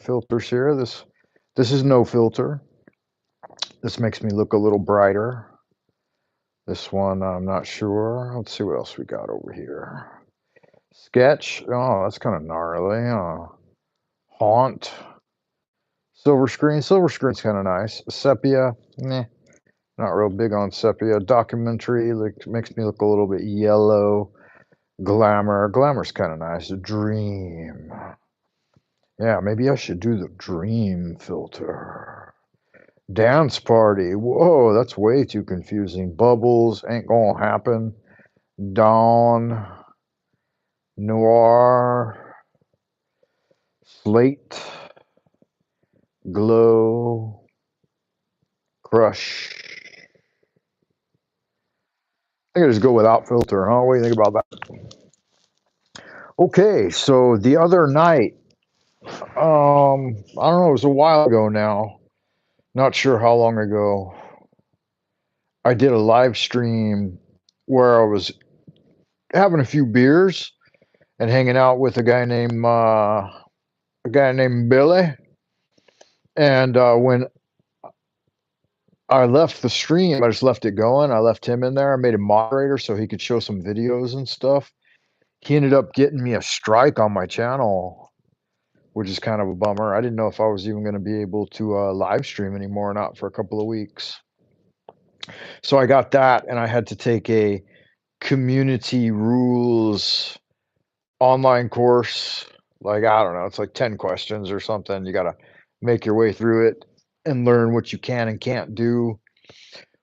filters here. This is no filter. This makes me look a little brighter. This one, I'm not sure. Let's see what else we got over here. Sketch. Oh, that's kind of gnarly. Haunt. Silver screen. Silver screen's kind of nice. Sepia. Nah, not real big on sepia. Documentary. Like makes me look a little bit yellow. Glamour. Glamour's kind of nice. Dream. Yeah, maybe I should do the dream filter. Dance party. Whoa, that's way too confusing. Bubbles ain't gonna happen. Dawn. Noir. Slate. Glow. Crush. I think I just go without filter, huh? What do you think about that? Okay, so the other night, I don't know, it was a while ago now. Not sure how long ago. I did a live stream where I was having a few beers and hanging out with a guy named Billy. And when I left the stream, I just left it going. I left him in there. I made him moderator so he could show some videos and stuff. He ended up getting me a strike on my channel, which is kind of a bummer. I didn't know if I was even going to be able to live stream anymore or not for a couple of weeks. So I got that, and I had to take a community rules online course. Like, I don't know, it's like 10 questions or something. You got to make your way through it and learn what you can and can't do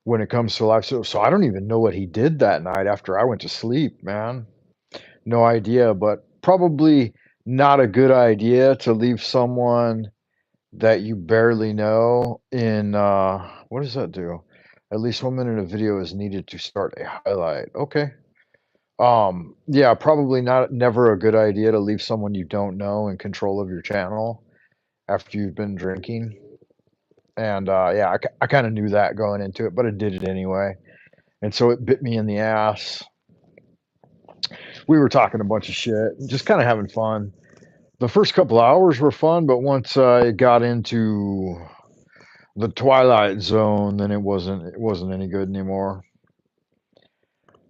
when it comes to live. So I don't even know what he did that night after I went to sleep, man. No idea, but probably not a good idea to leave someone that you barely know in what does that do? At least 1 minute of video is needed to start a highlight. Okay. Yeah, probably not never a good idea to leave someone you don't know in control of your channel after you've been drinking. And yeah, I kind of knew that going into it, but I did it anyway. And so it bit me in the ass. We were talking a bunch of shit, just kind of having fun. The first couple hours were fun, but once I got into the Twilight Zone, then it wasn't any good anymore.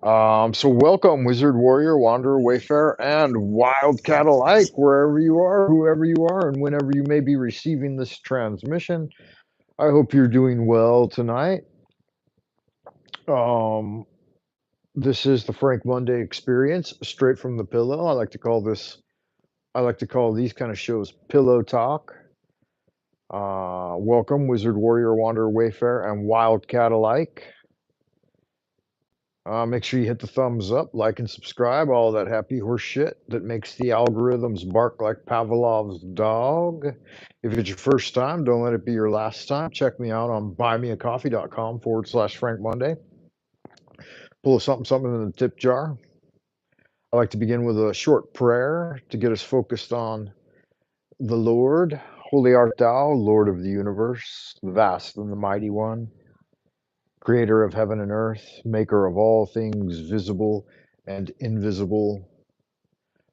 So welcome, Wizard, Warrior, Wanderer, Wayfarer, and Wildcat alike, wherever you are, whoever you are, and whenever you may be receiving this transmission. I hope you're doing well tonight. Um, this is the Frank Monday experience, straight from the pillow. I like to call these kind of shows Pillow Talk. Welcome, Wizard, Warrior, Wanderer, Wayfarer, and Wildcat alike. Make sure you hit the thumbs up, like, and subscribe. All that happy horse shit that makes the algorithms bark like Pavlov's dog. If it's your first time, don't let it be your last time. Check me out on buymeacoffee.com/Frank Monday. Pull something in the tip jar. I like to begin with a short prayer to get us focused on the Lord. Holy art thou, Lord of the universe, the vast and the mighty one, creator of heaven and earth, maker of all things visible and invisible,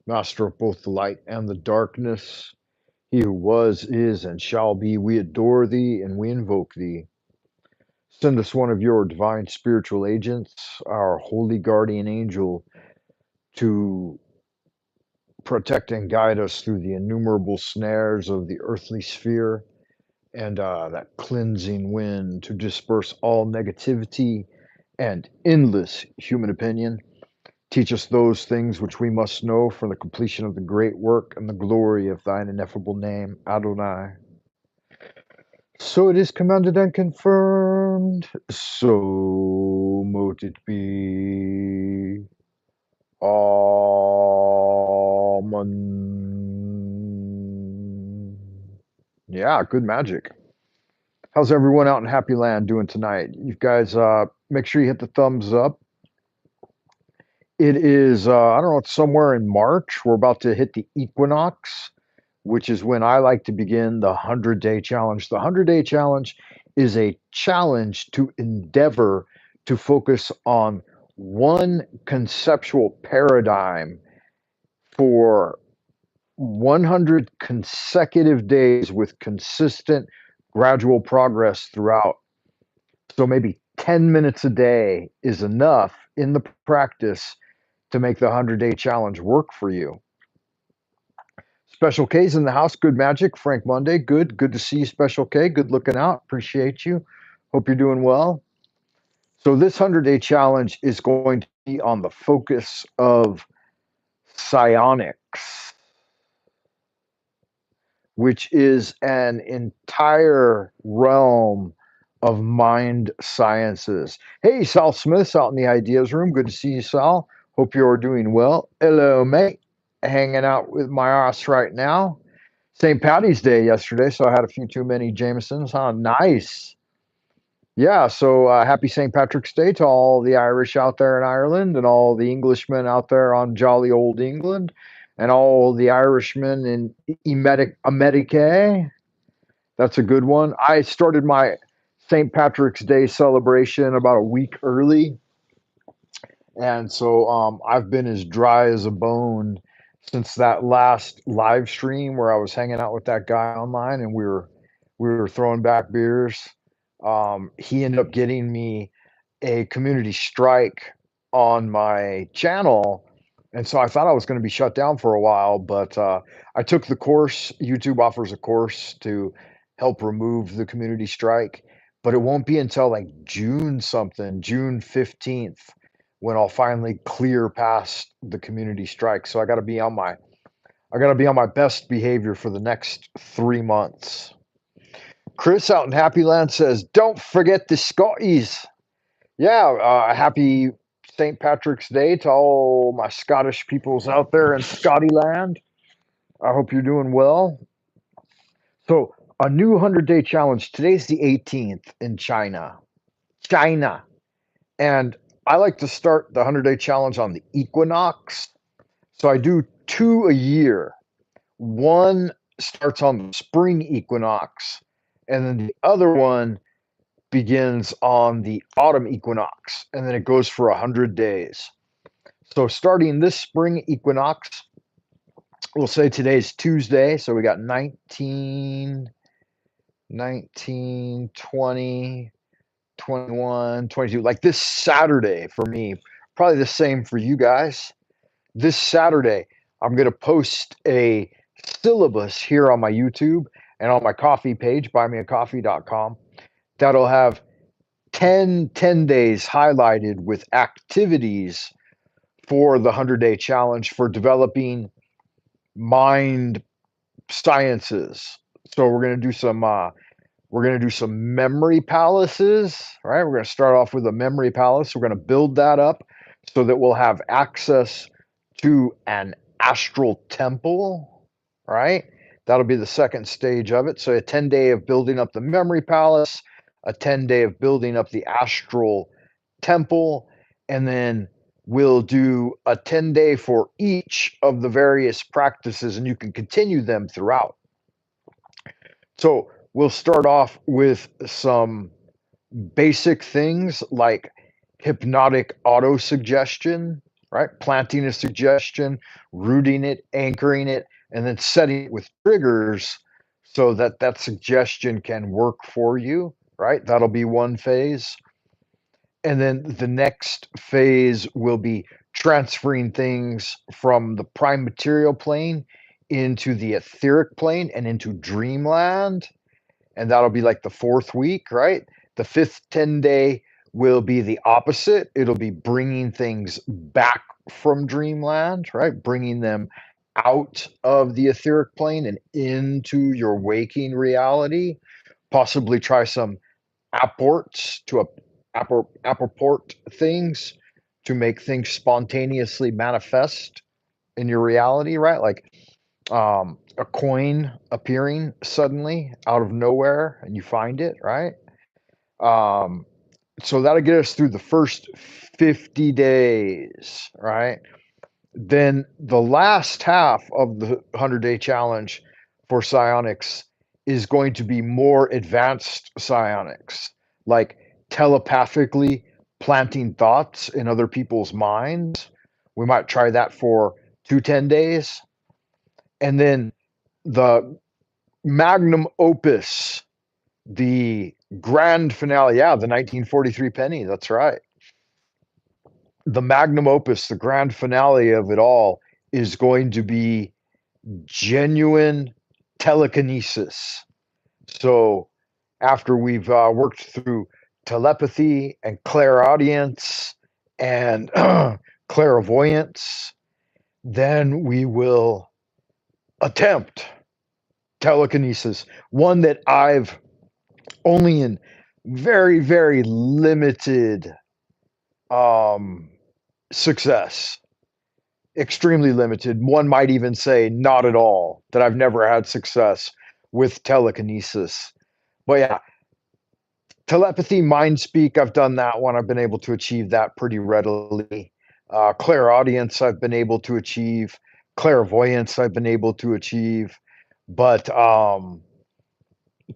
master of both the light and the darkness, he who was, is, and shall be. We adore thee and we invoke thee. Send us one of your divine spiritual agents, our holy guardian angel, to protect and guide us through the innumerable snares of the earthly sphere, and that cleansing wind to disperse all negativity and endless human opinion. Teach us those things which we must know for the completion of the great work and the glory of thine ineffable name, Adonai. So it is commanded and confirmed. So mote it be. Amen. Yeah, good magic. How's everyone out in Happy Land doing tonight? You guys, make sure you hit the thumbs up. It is, I don't know, it's somewhere in March. We're about to hit the equinox, which is when I like to begin the 100-day challenge. The 100-day challenge is a challenge to endeavor to focus on one conceptual paradigm for 100 consecutive days with consistent, gradual progress throughout. So maybe 10 minutes a day is enough in the practice to make the 100-day challenge work for you. Special K's in the house. Good magic. Frank Monday. Good to see you, Special K. Good looking out. Appreciate you. Hope you're doing well. So this 100-day challenge is going to be on the focus of psionics, which is an entire realm of mind sciences. Hey, Sal Smith's out in the ideas room. Good to see you, Sal. Hope you're doing well. Hello, mate. Hanging out with my ass right now. St. Patty's Day yesterday, so I had a few too many Jamesons, huh? Nice. Yeah, so happy St. Patrick's Day to all the Irish out there in Ireland and all the Englishmen out there on jolly old England and all the Irishmen in America. That's a good one. I started my St. Patrick's Day celebration about a week early, and so I've been as dry as a bone since that last live stream where I was hanging out with that guy online and we were throwing back beers. He ended up getting me a community strike on my channel. And so I thought I was going to be shut down for a while, but I took the course. YouTube offers a course to help remove the community strike, but it won't be until like June something, June 15th, when I'll finally clear past the community strike. So I got to be on my best behavior for the next 3 months. Chris out in Happy Land says, "Don't forget the Scotties." Yeah, happy St. Patrick's Day to all my Scottish peoples out there in Scotty land. I hope you're doing well. So, a new 100-day challenge. Today's the 18th in China. China. And I like to start the 100-day challenge on the equinox. So, I do two a year. One starts on the spring equinox, and then the other one begins on the autumn equinox, and then it goes for 100 days. So starting this spring equinox, we'll say today's Tuesday, so we got 19, 19, 20, 21, 22. Like this Saturday for me, probably the same for you guys. This Saturday, I'm going to post a syllabus here on my YouTube and on my coffee page, buymeacoffee.com, that'll have 10 days highlighted with activities for the 100-day challenge for developing mind sciences. So we're going to do some memory palaces, right? We're going to start off with a memory palace. We're going to build that up so that we'll have access to an astral temple, right? That'll be the second stage of it. So a 10-day of building up the memory palace, a 10-day of building up the astral temple, and then we'll do a 10-day for each of the various practices, and you can continue them throughout. So we'll start off with some basic things like hypnotic auto-suggestion, right? Planting a suggestion, rooting it, anchoring it, and then setting it with triggers so that that suggestion can work for you, right? That'll be one phase. And then the next phase will be transferring things from the prime material plane into the etheric plane and into dreamland. And that'll be like the fourth week, right? The fifth 10-day will be the opposite. It'll be bringing things back from dreamland, right? Bringing them out of the etheric plane and into your waking reality. Possibly try some apports to apport things to make things spontaneously manifest in your reality, right? Like a coin appearing suddenly out of nowhere and you find it, right? Um, so that'll get us through the first 50 days, right? Then the last half of the 100-day challenge for psionics is going to be more advanced psionics, like telepathically planting thoughts in other people's minds. We might try that for 10 days. And then the magnum opus, the grand finale, yeah, the 1943 penny, that's right. The magnum opus, the grand finale of it all is going to be genuine telekinesis. So after we've worked through telepathy and clairaudience and clairvoyance, then we will attempt telekinesis, one that I've only in very, very limited um, success, extremely limited. One might even say not at all, that I've never had success with telekinesis. But yeah, telepathy, mind speak, I've done that one. I've been able to achieve that pretty readily. Clairaudience, I've been able to achieve. Clairvoyance, I've been able to achieve. But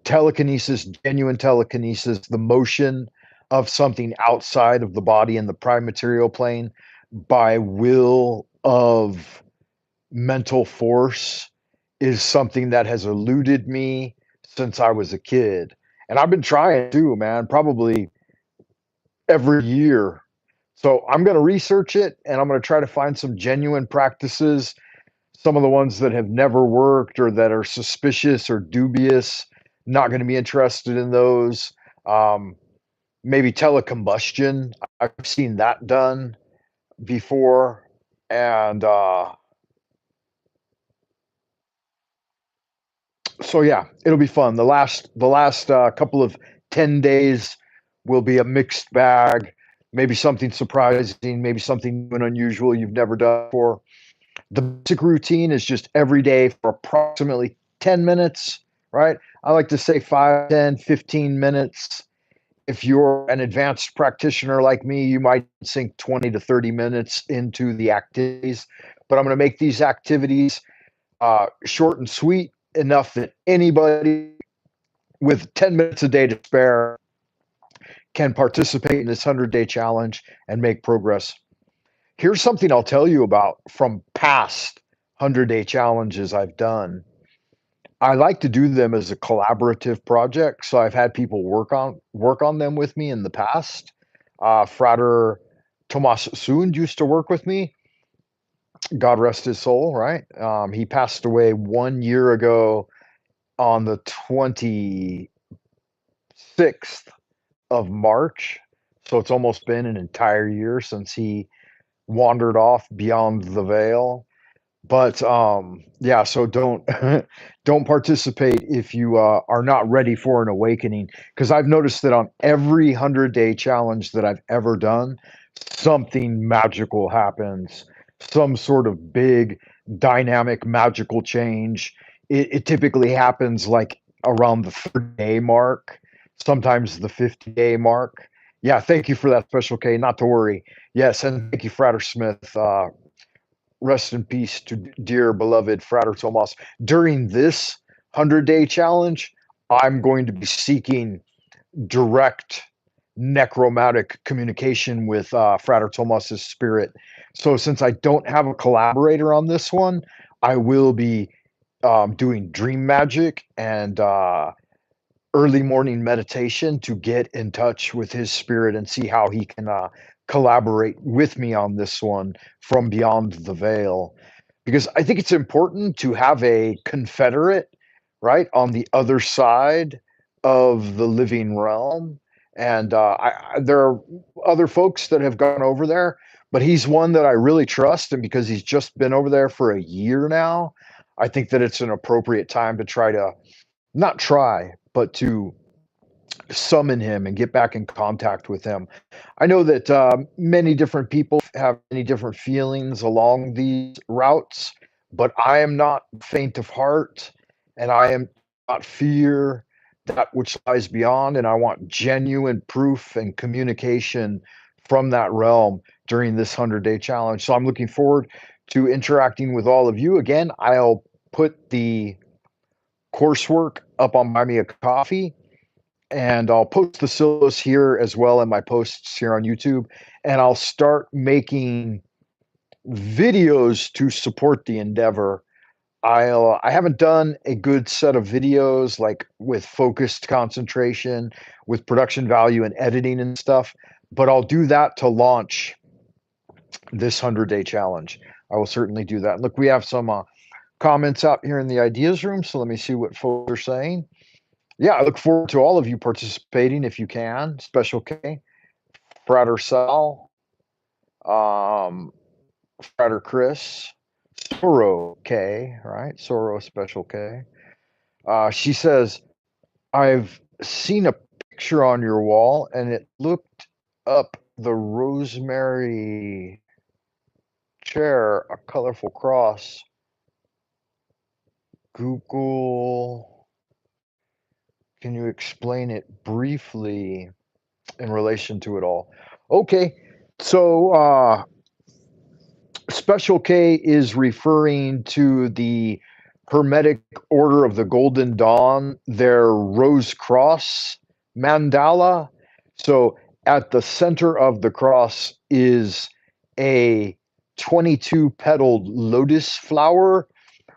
telekinesis, genuine telekinesis, the motion of something outside of the body in the prime material plane by will of mental force is something that has eluded me since I was a kid. And I've been trying to, man, probably every year. So I'm going to research it and I'm going to try to find some genuine practices, some of the ones that have never worked or that are suspicious or dubious. Not going to be interested in those. Um, Maybe telecombustion. I've seen that done before. And so yeah, it'll be fun. The last couple of 10 days will be a mixed bag. Maybe something surprising, maybe something new and unusual you've never done before. The basic routine is just every day for approximately 10 minutes, right? I like to say 5, 10, 15 minutes. If you're an advanced practitioner like me, you might sink 20 to 30 minutes into the activities. But I'm going to make these activities short and sweet enough that anybody with 10 minutes a day to spare can participate in this 100-day challenge and make progress. Here's something I'll tell you about from past 100-day challenges I've done. I like to do them as a collaborative project, so I've had people work on them with me in the past. Frater Thomas Sund used to work with me. God rest his soul, right? He passed away 1 year ago on the 26th of March. So it's almost been an entire year since he wandered off beyond the veil. But yeah, so don't don't participate if you are not ready for an awakening. Because I've noticed that on every 100-day challenge that I've ever done, something magical happens, some sort of big dynamic magical change. It typically happens like around the 30-day mark, sometimes the 50-day mark. Yeah, thank you for that special K. Not to worry. Yes, and thank you, Frater Smith. Rest in peace to dear beloved Frater Tomas. During this 100-day challenge, I'm going to be seeking direct necromantic communication with Frater Tomas's spirit. So since I don't have a collaborator on this one, I will be doing dream magic and early morning meditation to get in touch with his spirit and see how he can collaborate with me on this one from beyond the veil. Because I think it's important to have a confederate, right, on the other side of the living realm. And there are other folks that have gone over there, but he's one that I really trust. And because he's just been over there for a year now, I think that it's an appropriate time to try to not try, but to summon him and get back in contact with him. I know that many different people have many different feelings along these routes, but I am not faint of heart and I am not fear that which lies beyond. And I want genuine proof and communication from that realm during this 100-day challenge. So I'm looking forward to interacting with all of you. Again, I'll put the coursework up on Buy Me a Coffee, and I'll post the syllabus here as well in my posts here on YouTube. And I'll start making videos to support the endeavor I haven't done a good set of videos like with focused concentration, with production value and editing and stuff, but I'll do that to launch this 100-day challenge. I will certainly do that. Look, we have some comments out here in the ideas room, so let me see what folks are saying. Yeah, I look forward to all of you participating if you can. Special K, Frater Sal, um, Frater Chris, Soro K, right? Soro Special K. She says, I've seen a picture on your wall and it looked up the rosemary chair, a colorful cross. Google, can you explain it briefly in relation to it all? Okay, so Special K is referring to the Hermetic Order of the Golden Dawn, their Rose Cross mandala. So at the center of the cross is a 22 petaled lotus flower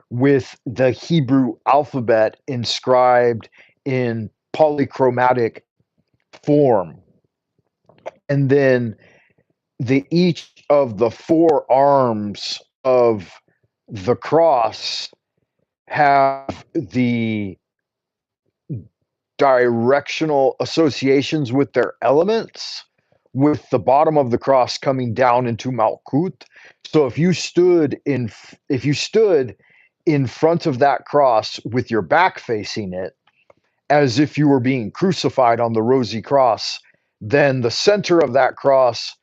with the Hebrew alphabet inscribed in polychromatic form. And then each of the four arms of the cross have the directional associations with their elements, with the bottom of the cross coming down into Malkut. So if you stood in front of that cross with your back facing it, as if you were being crucified on the rosy cross, then the center of that cross,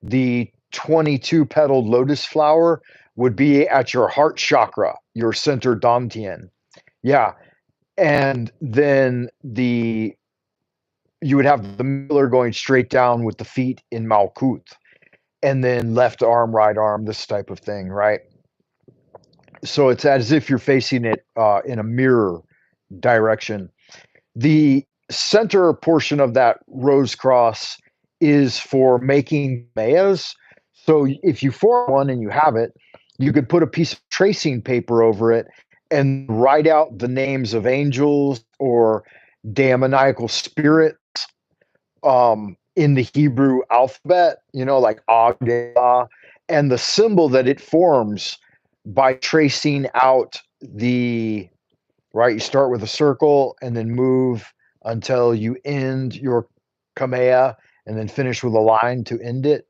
the 22 petaled lotus flower, would be at your heart chakra, your center dantian. Yeah. And then you would have the miller going straight down with the feet in Malkut, and then left arm, right arm, this type of thing, right? So it's as if you're facing it in a mirror direction. The center portion of that rose cross is for making mayas. So if you form one and you have it, you could put a piece of tracing paper over it and write out the names of angels or demoniacal spirit in the Hebrew alphabet, like Agdela, and the symbol that it forms by tracing out right? You start with a circle and then move until you end your kamea and then finish with a line to end it.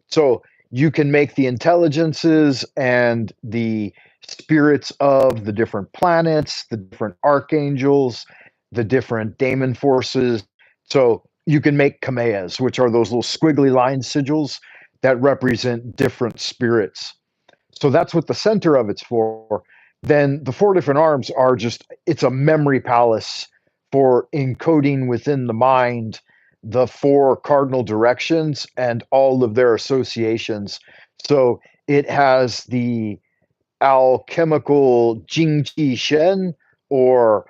So you can make the intelligences and the spirits of the different planets, the different archangels, the different daemon forces. So you can make kameas, which are those little squiggly line sigils that represent different spirits. So that's what the center of it's for. Then the four different arms are it's a memory palace for encoding within the mind the four cardinal directions and all of their associations. So it has the alchemical Jing Qi Shen, or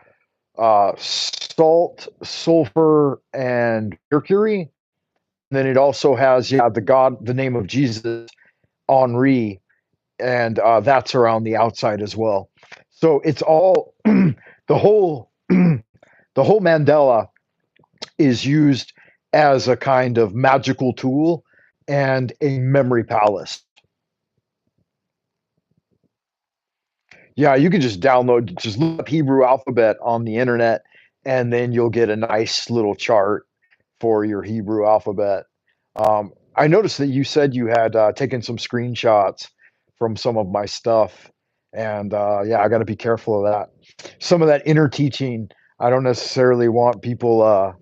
salt, sulfur, and mercury. And then it also has, the name of Jesus, Henri, and that's around the outside as well. So it's all the whole the whole mandala is used as a kind of magical tool and a memory palace. Yeah, you can just look up Hebrew alphabet on the internet, and then you'll get a nice little chart for your Hebrew alphabet. I noticed that you said you had taken some screenshots from some of my stuff, and yeah, I got to be careful of that. Some of that inner teaching, I don't necessarily want people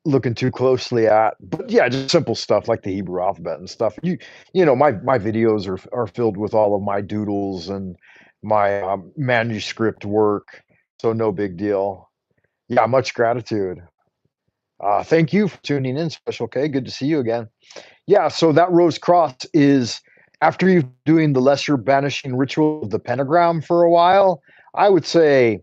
looking too closely at, but yeah, just simple stuff like the Hebrew alphabet and stuff. My videos are filled with all of my doodles and my manuscript work, so no big deal. Yeah, much gratitude. Thank you for tuning in, Special K. Good to see you again. Yeah, so that rose cross is after you've doing the lesser banishing ritual of the pentagram for a while, I would say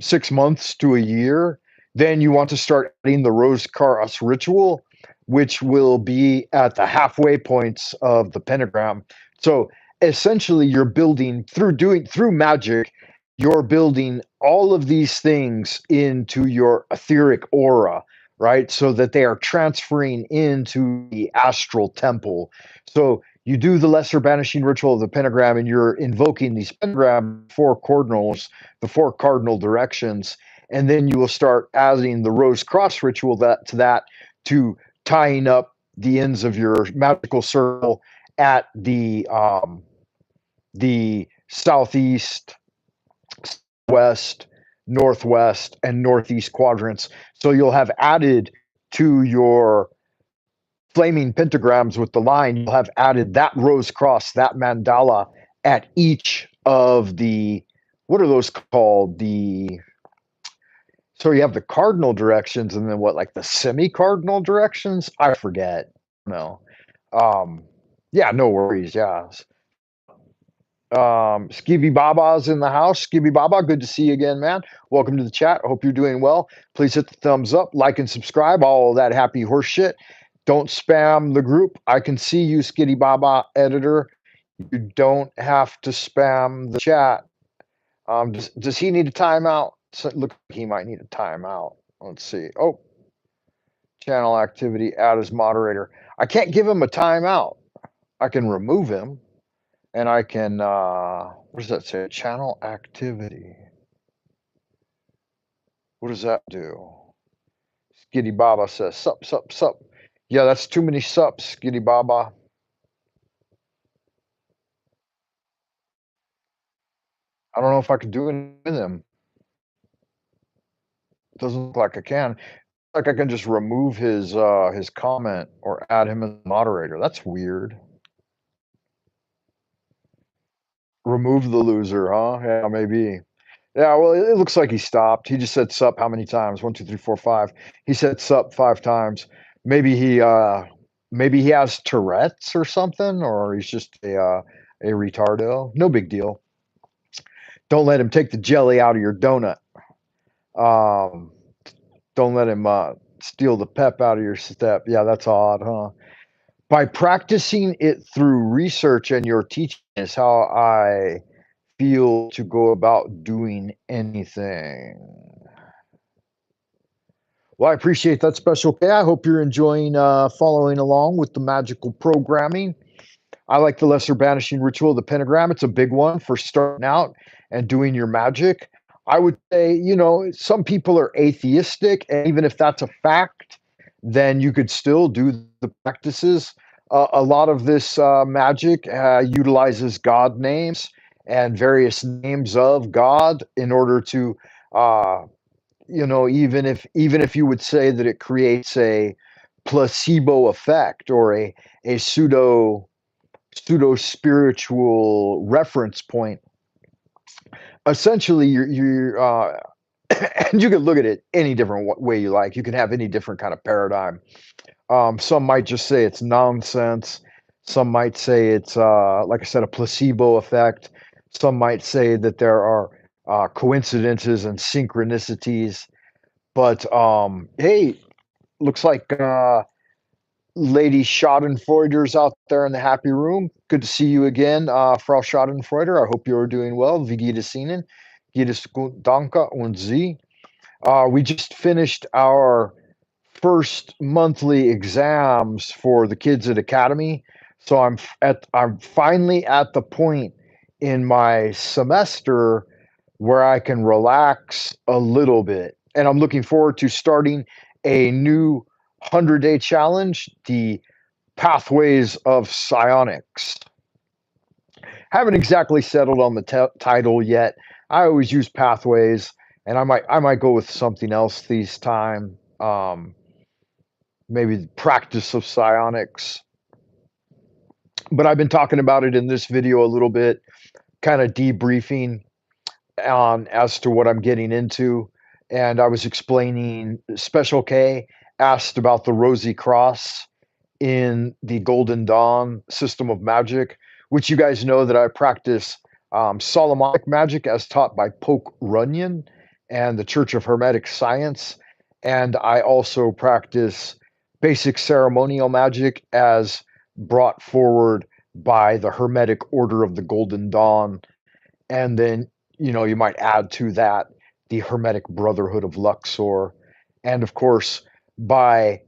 6 months to a year, then you want to start adding the rose cross ritual, which will be at the halfway points of the pentagram. So essentially you're building through magic, you're building all of these things into your etheric aura, right? So that they are transferring into the astral temple. So you do the lesser banishing ritual of the pentagram, and you're invoking these pentagram four cardinals, the four cardinal directions, and then you will start adding the rose cross ritual that to that to tying up the ends of your magical circle at the southeast, west, northwest, and northeast quadrants. So you'll have added to your flaming pentagrams with the line, you'll have added that rose cross, that mandala at each of the, what are those called? So you have the cardinal directions, and then what, like the semi-cardinal directions? I forget. No. Um, yeah, no worries. Yeah. Skibby Baba's in the house. Skibby Baba, good to see you again, man. Welcome to the chat. I hope you're doing well. Please hit the thumbs up, like, and subscribe. All of that happy horse shit. Don't spam the group. I can see you, Skitty Baba, editor. You don't have to spam the chat. Does he need a timeout? So, look, he might need a timeout. Let's see. Oh, channel activity, add as moderator. I can't give him a timeout. I can remove him. And I can, what does that say? Channel activity. What does that do? Skitty Baba says, sup, sup, sup. Yeah, that's too many sups, Skitty Baba. I don't know if I can do anything with him. Doesn't look like I can. Like I can just remove his comment or add him as moderator. That's weird. Remove the loser, huh? Yeah, maybe. Yeah, well, it looks like he stopped. He just said sup how many times? One, two, three, four, five. He said sup 5 times. Maybe maybe he has Tourette's or something, or he's just a retardo. No big deal. Don't let him take the jelly out of your donut. Um, don't let him steal the pep out of your step. Yeah, that's odd, huh? By practicing it through research and your teaching is how I feel to go about doing anything. Well, I appreciate that, Special K. I hope you're enjoying following along with the magical programming. I like the lesser banishing ritual of the pentagram. It's a big one for starting out and doing your magic. I would say, some people are atheistic, and even if that's a fact, then you could still do the practices. A lot of this magic utilizes God names and various names of God in order to uh, even if you would say that it creates a placebo effect or a pseudo spiritual reference point, essentially you're and you can look at it any different way you like. You can have any different kind of paradigm. Some might just say it's nonsense. Some might say it's like I said, a placebo effect. Some might say that there are coincidences and synchronicities. But hey, looks like Lady Schadenfreuder's out there in the happy room. Good to see you again, Frau Schadenfreuder. I hope you're doing well. Wie geht es Ihnen? Geht es gut? Danke und Sie? We just finished our first monthly exams for the kids at Academy. So I'm finally at the point in my semester where I can relax a little bit. And I'm looking forward to starting a new 100-day challenge, the Pathways of Psionics. Haven't exactly settled on the title yet. I always use Pathways, and I might go with something else this time. Maybe the practice of psionics. But I've been talking about it in this video a little bit, kind of debriefing on as to what I'm getting into. And I was explaining Special K asked about the Rosy Cross in the Golden Dawn system of magic, which you guys know that I practice Solomonic magic as taught by Poke Runyon and the Church of Hermetic Science. And I also practice basic ceremonial magic as brought forward by the Hermetic Order of the Golden Dawn. And then, you might add to that the Hermetic Brotherhood of Luxor. And of course, by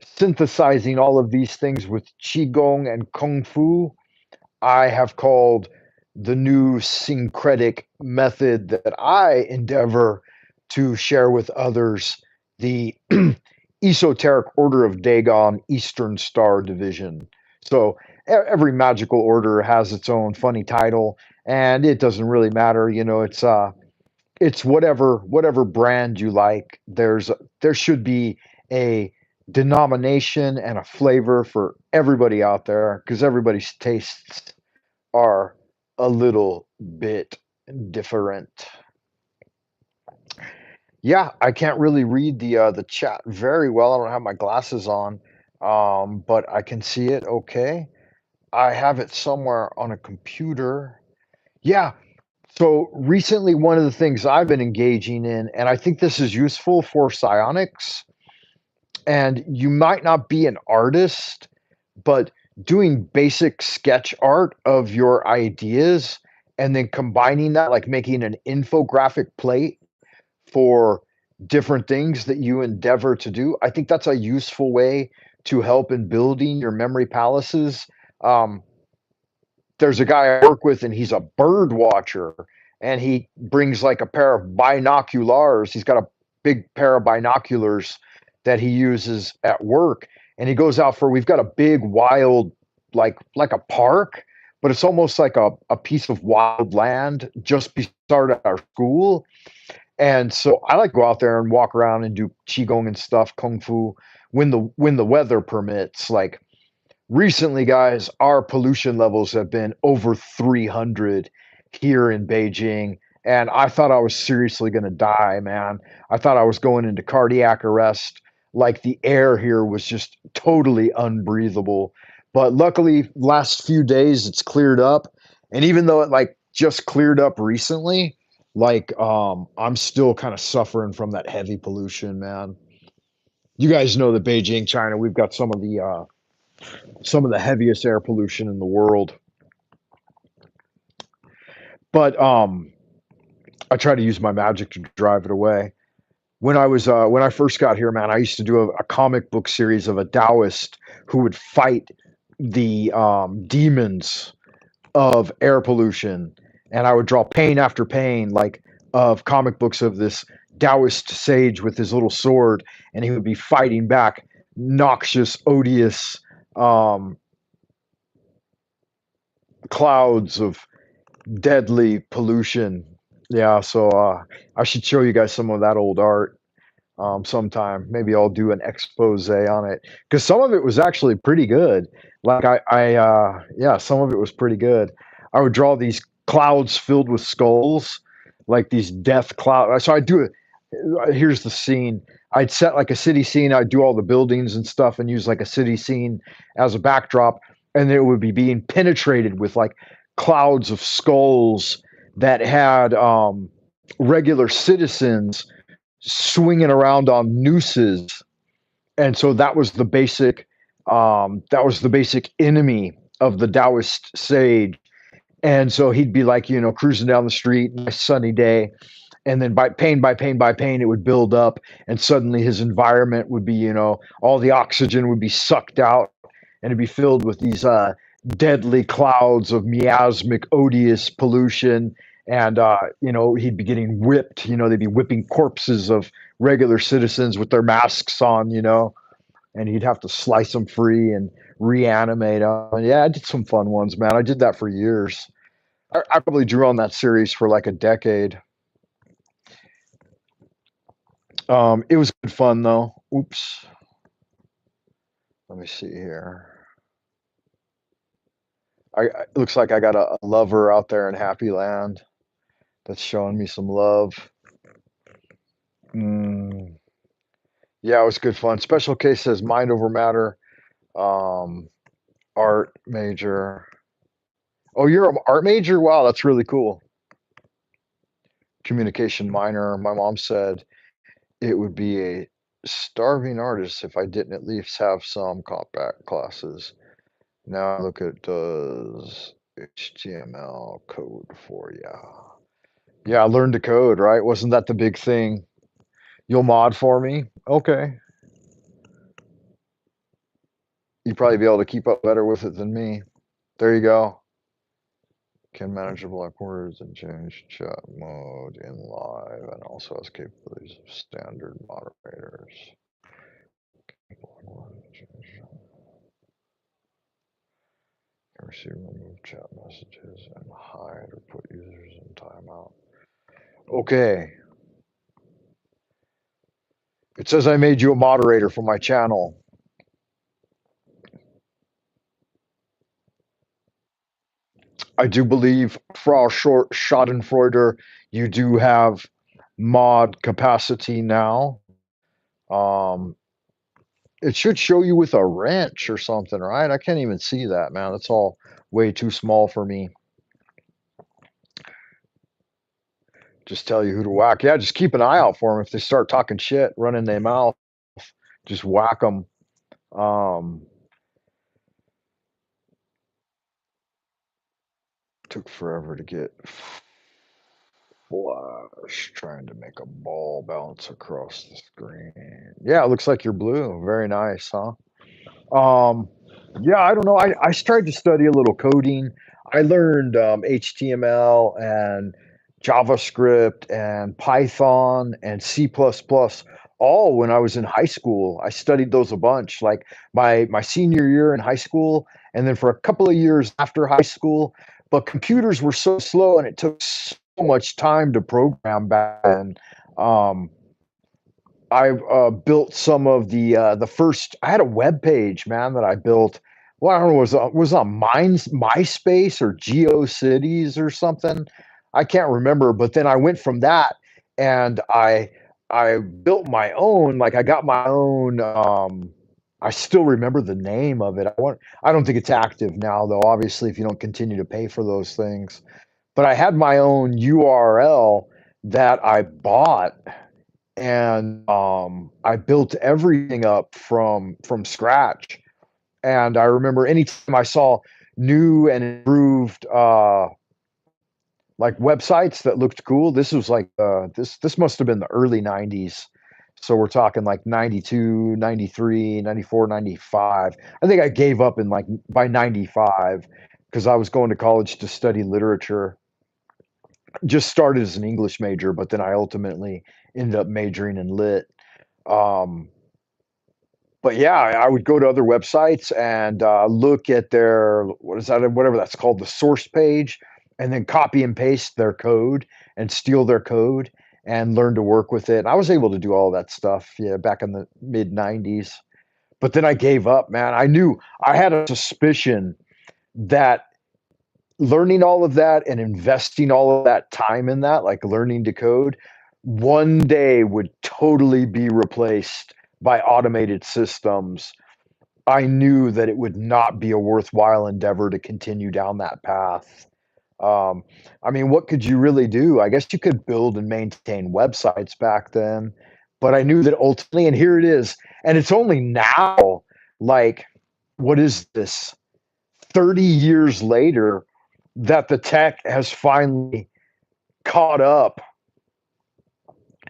synthesizing all of these things with Qigong and Kung Fu, I have called the new syncretic method that I endeavor to share with others the esoteric order of Dagon Eastern Star Division. So every magical order has its own funny title, and it doesn't really matter. It's whatever brand you like. There should be a denomination and a flavor for everybody out there because everybody's tastes are a little bit different. Yeah, I can't really read the chat very well. I don't have my glasses on, but I can see it okay. I have it somewhere on a computer. Yeah. So recently, one of the things I've been engaging in, and I think this is useful for psionics, and you might not be an artist, but doing basic sketch art of your ideas and then combining that, like making an infographic plate for different things that you endeavor to do. I think that's a useful way to help in building your memory palaces. Um, there's a guy I work with, and he's a bird watcher, and he brings like a pair of binoculars. He's got a big pair of binoculars that he uses at work, and he goes out for. We've got a big wild, like a park, but it's almost like a piece of wild land just beside our school. And so I like to go out there and walk around and do qigong and stuff, kung fu, when the weather permits. Like recently, guys, our pollution levels have been over 300 here in Beijing, and I thought I was seriously going to die, man. I thought I was going into cardiac arrest. Like the air here was just totally unbreathable. But luckily, last few days it's cleared up, and even though it like just cleared up recently, I'm still kind of suffering from that heavy pollution, man. You guys know that Beijing, China, we've got some of the heaviest air pollution in the world. But I try to use my magic to drive it away. When I first got here, man, I used to do a comic book series of a Taoist who would fight the demons of air pollution, and I would draw pain after pain, like of comic books of this Taoist sage with his little sword, and he would be fighting back noxious, odious um, clouds of deadly pollution. Yeah, so I should show you guys some of that old art sometime. Maybe I'll do an expose on it because some of it was actually pretty good. Like yeah, some of it was pretty good. I would draw these clouds filled with skulls, like these death clouds. So I do it. Here's the scene. I'd set like a city scene. I'd do all the buildings and stuff and use like a city scene as a backdrop, and it would be being penetrated with like clouds of skulls that had regular citizens swinging around on nooses. And so that was the basic enemy of the Taoist sage. And so he'd be like, cruising down the street, nice sunny day, and then by pain, it would build up, and suddenly his environment would be, all the oxygen would be sucked out, and it'd be filled with these deadly clouds of miasmic, odious pollution. And he'd be getting whipped. They'd be whipping corpses of regular citizens with their masks on. And he'd have to slice them free and reanimate them. And yeah, I did some fun ones, man. I did that for years. I probably drew on that series for like a decade. It was good fun though. Oops. Let me see here. It looks like I got a lover out there in Happy Land that's showing me some love. Mm, yeah, it was good fun. Special case says mind over matter, um, art major. Oh, you're an art major? Wow, that's really cool. Communication minor. My mom said it would be a starving artist if I didn't at least have some compact classes. Now look at does HTML code for ya. Yeah, learn to code, right? Wasn't that the big thing? You'll mod for me? Okay. You'd probably be able to keep up better with it than me. There you go. Can manage a block words and change chat mode in live and also has capabilities of standard moderators. Can receive and remove chat messages and hide or put users in timeout. Okay. It says I made you a moderator for my channel. I do believe, Frau Schadenfreude, you do have mod capacity now. Um, it should show you with a wrench or something, right? I can't even see that, man. It's all way too small for me. Just tell you who to whack. Yeah, just keep an eye out for them. If they start talking shit, running their mouth, just whack them. Um, took forever to get flash, trying to make a ball bounce across the screen. Yeah, it looks like you're blue. Very nice, huh? Um, yeah, I don't know. I tried to study a little coding. I learned HTML and JavaScript and Python and C++, plus plus all when I was in high school. I studied those a bunch, like my senior year in high school, and then for a couple of years after high school. But computers were so slow, and it took so much time to program back then. Um, I built some of the first. I had a web page, man, that I built. Well, I don't know, was on MySpace or GeoCities or something. I can't remember. But then I went from that, and I built my own. Like I got my own. I still remember the name of it. I don't think it's active now, though. Obviously, if you don't continue to pay for those things. But I had my own URL that I bought and I built everything up from scratch. And I remember anytime I saw new and improved like websites that looked cool. This was like this must have been the early 90s. So we're talking like 92, 93, 94, 95. I think I gave up in like by 95 because I was going to college to study literature. Just started as an English major, but then I ultimately ended up majoring in lit. Um, but yeah, I would go to other websites and look at their what is that, whatever that's called, the source page, and then copy and paste their code and steal their code and learn to work with it. And I was able to do all that stuff, yeah, back in the mid '90s. But then I gave up, man. I knew I had a suspicion that learning all of that and investing all of that time in that, like learning to code, one day would totally be replaced by automated systems. I knew that it would not be a worthwhile endeavor to continue down that path. Um, I mean, what could you really do? I guess you could build and maintain websites back then, but I knew that ultimately, and here it is, and it's only now, like, what is this? 30 years later, that the tech has finally caught up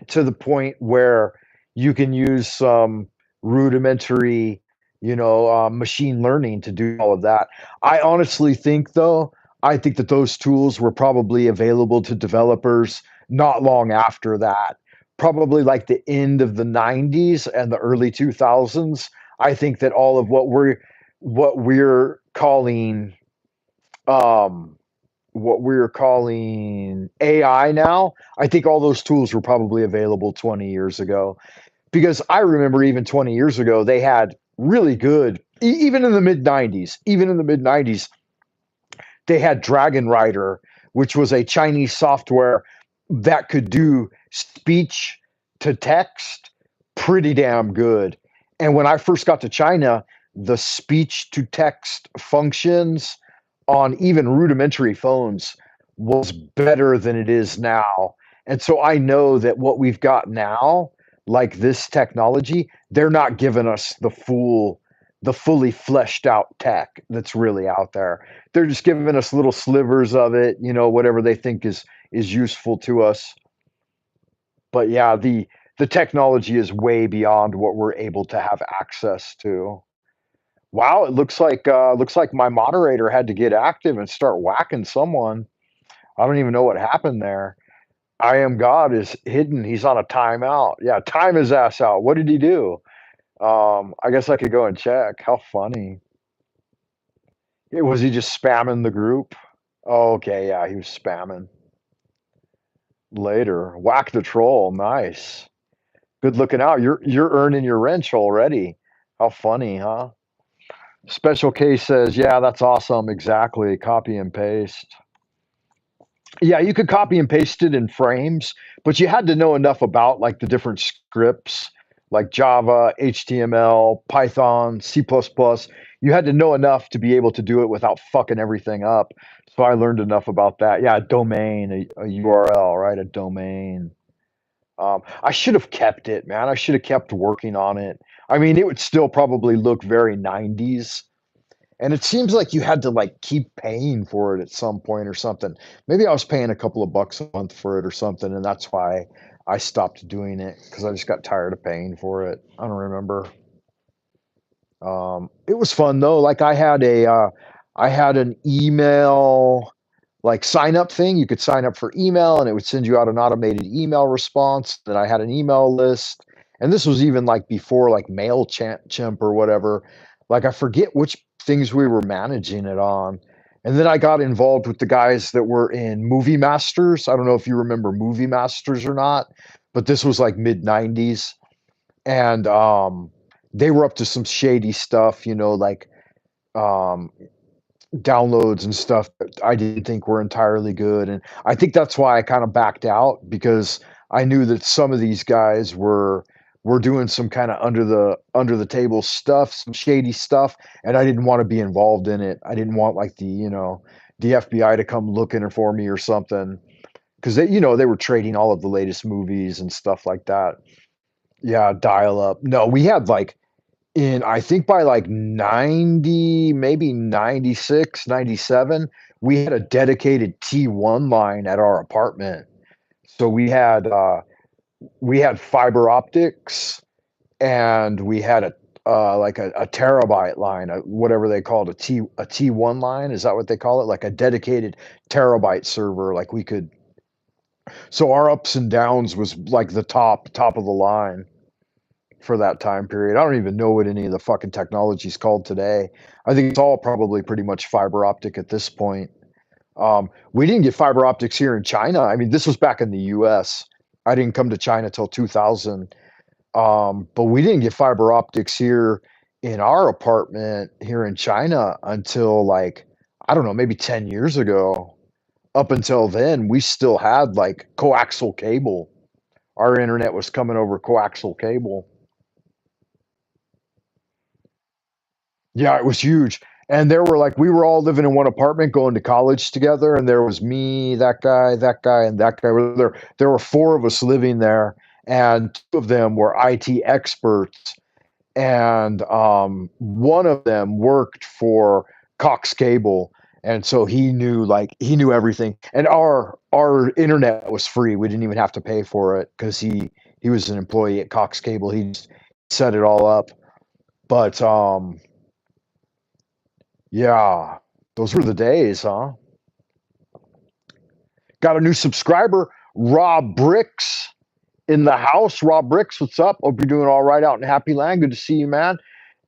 to the point where you can use some rudimentary, machine learning to do all of that. I honestly think, though, I think that those tools were probably available to developers not long after that, probably like the end of the 90s and the early 2000s. I think that all of what we're calling um, what we're calling AI now, I think all those tools were probably available 20 years ago. Because I remember even 20 years ago, they had really good, even in the mid 90s, they had Dragon Rider, which was a Chinese software that could do speech to text pretty damn good. And when I first got to China, the speech to text functions on even rudimentary phones was better than it is now. And so I know that what we've got now, like this technology, they're not giving us the fully fleshed out tech that's really out there. They're just giving us little slivers of it, whatever they think is is useful to us. But yeah, the technology is way beyond what we're able to have access to. Wow, it looks like my moderator had to get active and start whacking someone. I don't even know what happened there. I am God is hidden. He's on a timeout. Yeah, time his ass out. What did he do? I guess I could go and check. How funny. Was he just spamming the group? Oh, okay, yeah, he was spamming. Later. Whack the troll. Nice. Good looking out. You're earning your wrench already. How funny, huh? Special case says, yeah, that's awesome. Exactly. Copy and paste. Yeah, you could copy and paste it in frames, but you had to know enough about like the different scripts like Java, HTML, Python, C++. You had to know enough to be able to do it without fucking everything up. So I learned enough about that. Yeah, a domain, a URL, right? A domain. I should have kept it, man. I should have kept working on it. I mean, it would still probably look very 90s. And it seems like you had to like keep paying for it at some point or something. Maybe I was paying a couple of bucks a month for it or something, and that's why I stopped doing it because I just got tired of paying for it. I don't remember. It was fun though. Like I had an email like sign up thing. You could sign up for email, and it would send you out an automated email response. Then I had an email list, and this was even like before like Mailchimp or whatever. Like I forget which things we were managing it on. And then I got involved with the guys that were in Movie Masters. I don't know if you remember Movie Masters or not, but this was like mid 90s. And they were up to some shady stuff, you know, like um, downloads and stuff that I didn't think were entirely good. And I think that's why I kind of backed out because I knew that some of these guys were doing some kind of under the table stuff, some shady stuff, and I didn't want to be involved in it. I didn't want like the FBI to come looking for me or something because they were trading all of the latest movies and stuff like that. Yeah, dial up. No, we had like in I think by like 90, maybe 96, 97, we had a dedicated T1 line at our apartment. So we had fiber optics and we had a terabyte line, whatever they called a T1 line. Is that what they call it? Like a dedicated terabyte server. Like we could so our ups and downs was like the top of the line for that time period. I don't even know what any of the fucking technology's called today. I think it's all probably pretty much fiber optic at this point. We didn't get fiber optics here in China. I mean, this was back in the US. I didn't come to China till 2000. But we didn't get fiber optics here in our apartment here in China until like, I don't know, maybe 10 years ago. Up until then, we still had like coaxial cable. Our internet was coming over coaxial cable. Yeah, it was huge. And there were like we were all living in one apartment going to college together, and there was me, that guy, and that guy. There were four of us living there, and two of them were IT experts, and one of them worked for Cox Cable, and so he knew everything. And our internet was free. We didn't even have to pay for it because he was an employee at Cox Cable. He just set it all up. But yeah, those were the days, huh? Got a new subscriber, Rob Bricks in the house. Rob Bricks, what's up? Hope you're doing all right out in Happy Land. Good to see you, man.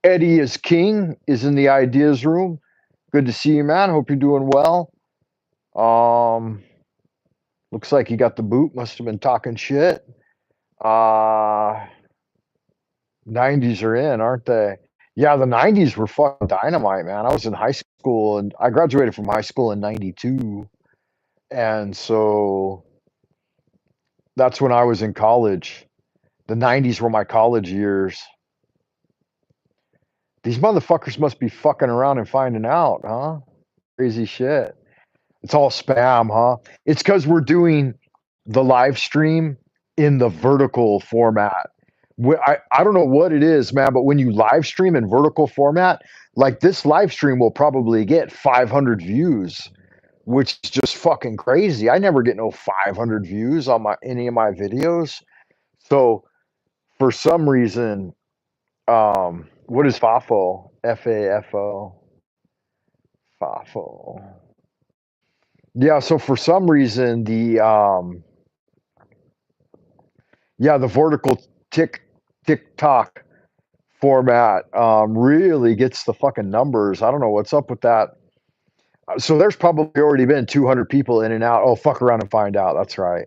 Eddie is King is in the ideas room. Good to see you, man. Hope you're doing well. Um, looks like you got the boot. Must have been talking shit. Uh, 90s are in, aren't they? Yeah, the 90s were fucking dynamite, man. I was in high school and I graduated from high school in 92. And so that's when I was in college. The 90s were my college years. These motherfuckers must be fucking around and finding out, huh? Crazy shit. It's all spam, huh? It's because we're doing the live stream in the vertical format. I don't know what it is, man, but when you live stream in vertical format, like this live stream will probably get 500 views which is just fucking crazy. I never get no 500 views on my any of my videos. So for some reason, what is FAFO? FAFO. FAFO. Yeah, so for some reason the vertical tick-tock format really gets the fucking numbers. I don't know what's up with that. So there's probably already been 200 people in and out. Oh, fuck around and find out. That's right.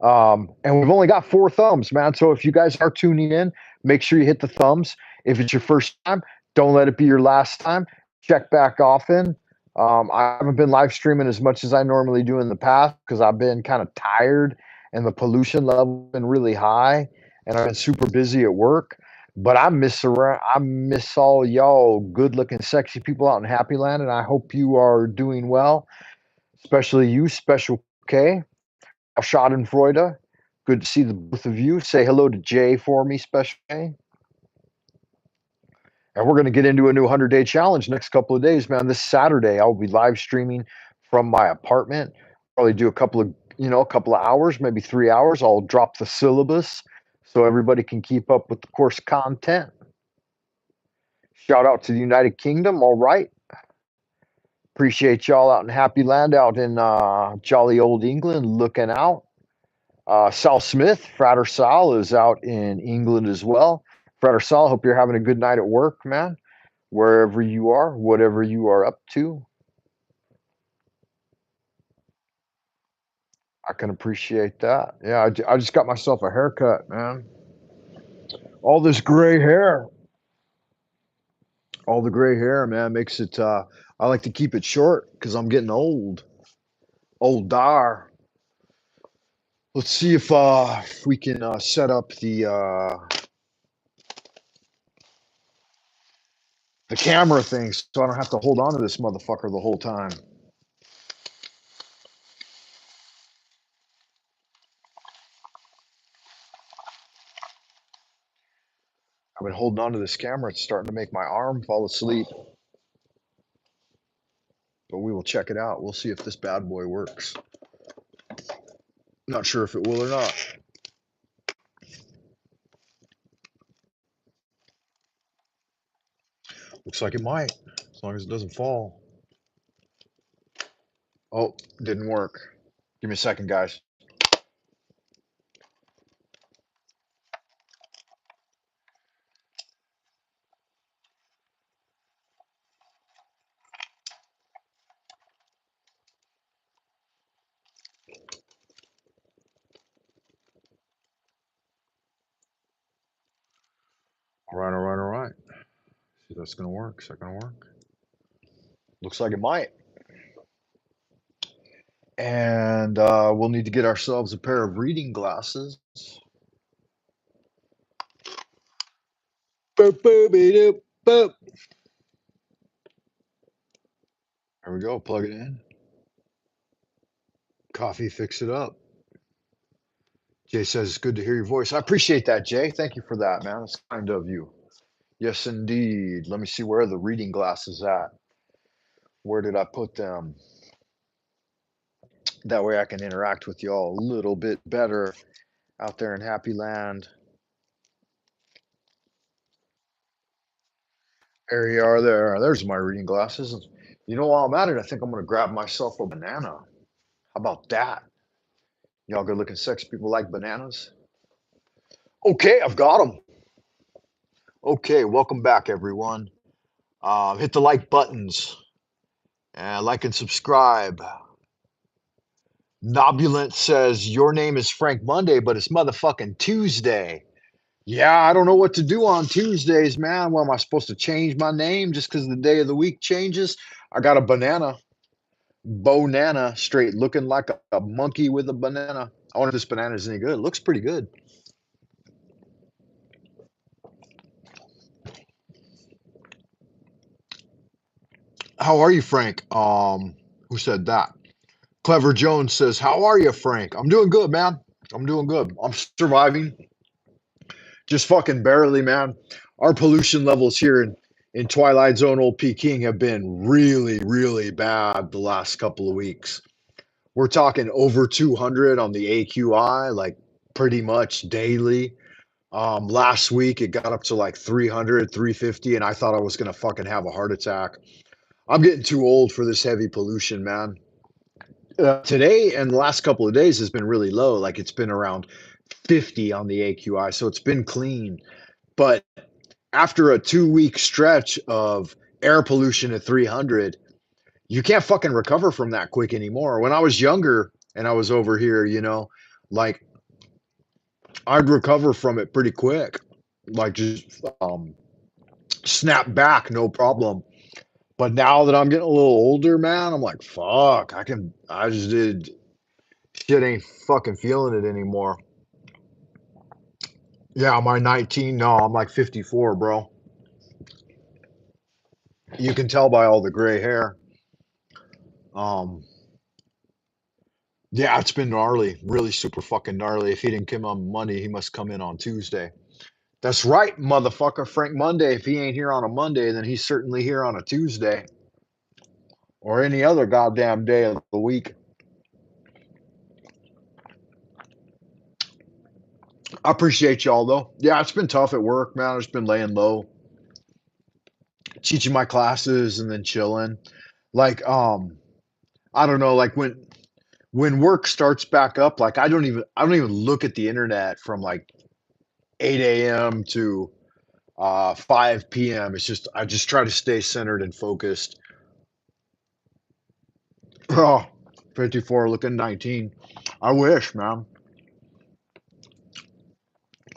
And we've only got 4 thumbs, man. So if you guys are tuning in, make sure you hit the thumbs. If it's your first time, don't let it be your last time. Check back often. I haven't been live streaming as much as I normally do in the past because I've been kind of tired and the pollution level has been really high, and I've been super busy at work. But I miss all y'all good looking, sexy people out in Happy Land, and I hope you are doing well, especially you, Special K. Schadenfreude. Good to see the both of you. Say hello to Jay for me, Special K. And we're going to get into a new 100-day challenge next couple of days, man. This Saturday, I'll be live streaming from my apartment. Probably do a couple of hours, maybe 3 hours. I'll drop the syllabus so everybody can keep up with the course content. Shout out to the United Kingdom. All right. Appreciate y'all out in Happy Land, out in jolly old England, looking out. Sal Smith, Frater Sal, is out in England as well. Frater Sal, hope you're having a good night at work, man. Wherever you are, whatever you are up to. I can appreciate that. Yeah, I just got myself a haircut, man. All this gray hair. All the gray hair, man, makes it, I like to keep it short because I'm getting old. Old dar. Let's see if we can set up the camera thing so I don't have to hold on to this motherfucker the whole time. I've been holding on to this camera. It's starting to make my arm fall asleep. But we will check it out. We'll see if this bad boy works. Not sure if it will or not. Looks like it might, as long as it doesn't fall. Oh, didn't work. Give me a second, guys. All right, all right, all right. See if that's going to work. Is that going to work? Looks like it might. And we'll need to get ourselves a pair of reading glasses. Boop, boop, boop, boop. There we go. Plug it in. Coffee, fix it up. Jay says it's good to hear your voice. I appreciate that, Jay. Thank you for that, man. That's kind of you. Yes, indeed. Let me see where are the reading glasses at. Where did I put them? That way I can interact with y'all a little bit better out there in Happy Land. There you are there. There's my reading glasses. You know, while I'm at it, I think I'm going to grab myself a banana. How about that? Y'all good looking sexy people like bananas? Okay, I've got them. Okay, welcome back, everyone. Hit the like buttons. Like and subscribe. Nobulent says, your name is Frank Monday, but it's motherfucking Tuesday. Yeah, I don't know what to do on Tuesdays, man. Well, am I supposed to change my name just because the day of the week changes? I got a banana. Bonana, straight looking like a monkey with a banana. I wonder if this banana is any good. It looks pretty good. How are you, Frank? Who said that? Clever Jones says, how are you, Frank? I'm doing good, man. I'm doing good. I'm surviving. Just fucking barely, man. Our pollution levels here in Twilight Zone, old Peking have been really, really bad the last couple of weeks. We're talking over 200 on the AQI, like pretty much daily. Last week it got up to like 300, 350, and I thought I was gonna fucking have a heart attack. I'm getting too old for this heavy pollution, man. Today and the last couple of days has been really low. Like it's been around 50 on the AQI, so it's been clean. But after a 2 week stretch of air pollution at 300, you can't fucking recover from that quick anymore. When I was younger and I was over here, like I'd recover from it pretty quick, like just snap back, no problem. But now that I'm getting a little older, man, I'm like, fuck, I just did shit ain't fucking feeling it anymore. Yeah, am I 19? No, I'm like 54, bro. You can tell by all the gray hair. Um, yeah, it's been gnarly, really super fucking gnarly. If he didn't come on Monday, he must come in on Tuesday. That's right, motherfucker. Frank Monday. If he ain't here on a Monday, then he's certainly here on a Tuesday or any other goddamn day of the week. I appreciate y'all though. Yeah, it's been tough at work, man. I've just been laying low, teaching my classes and then chilling. Like, I don't know, like when work starts back up, like I don't even look at the internet from like 8 a.m. to 5 p.m. It's just I just try to stay centered and focused. Oh, 54 looking 19. I wish, man.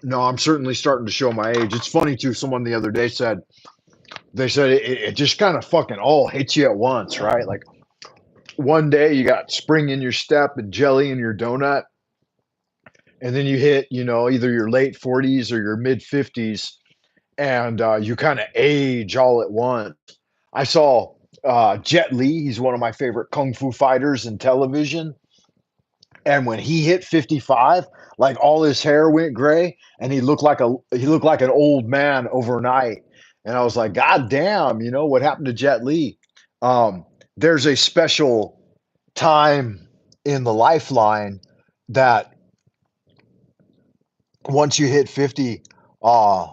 No, I'm certainly starting to show my age. It's funny too. Someone the other day said they said it just kind of fucking all hits you at once, right? Like one day you got spring in your step and jelly in your donut, and then you hit, either your late 40s or your mid 50s, and you kind of age all at once. I saw Jet Li. He's one of my favorite kung fu fighters in television. And when he hit 55, like all his hair went gray and he looked like an old man overnight. And I was like, God damn, what happened to Jet Li? There's a special time in the lifeline that once you hit 50, uh,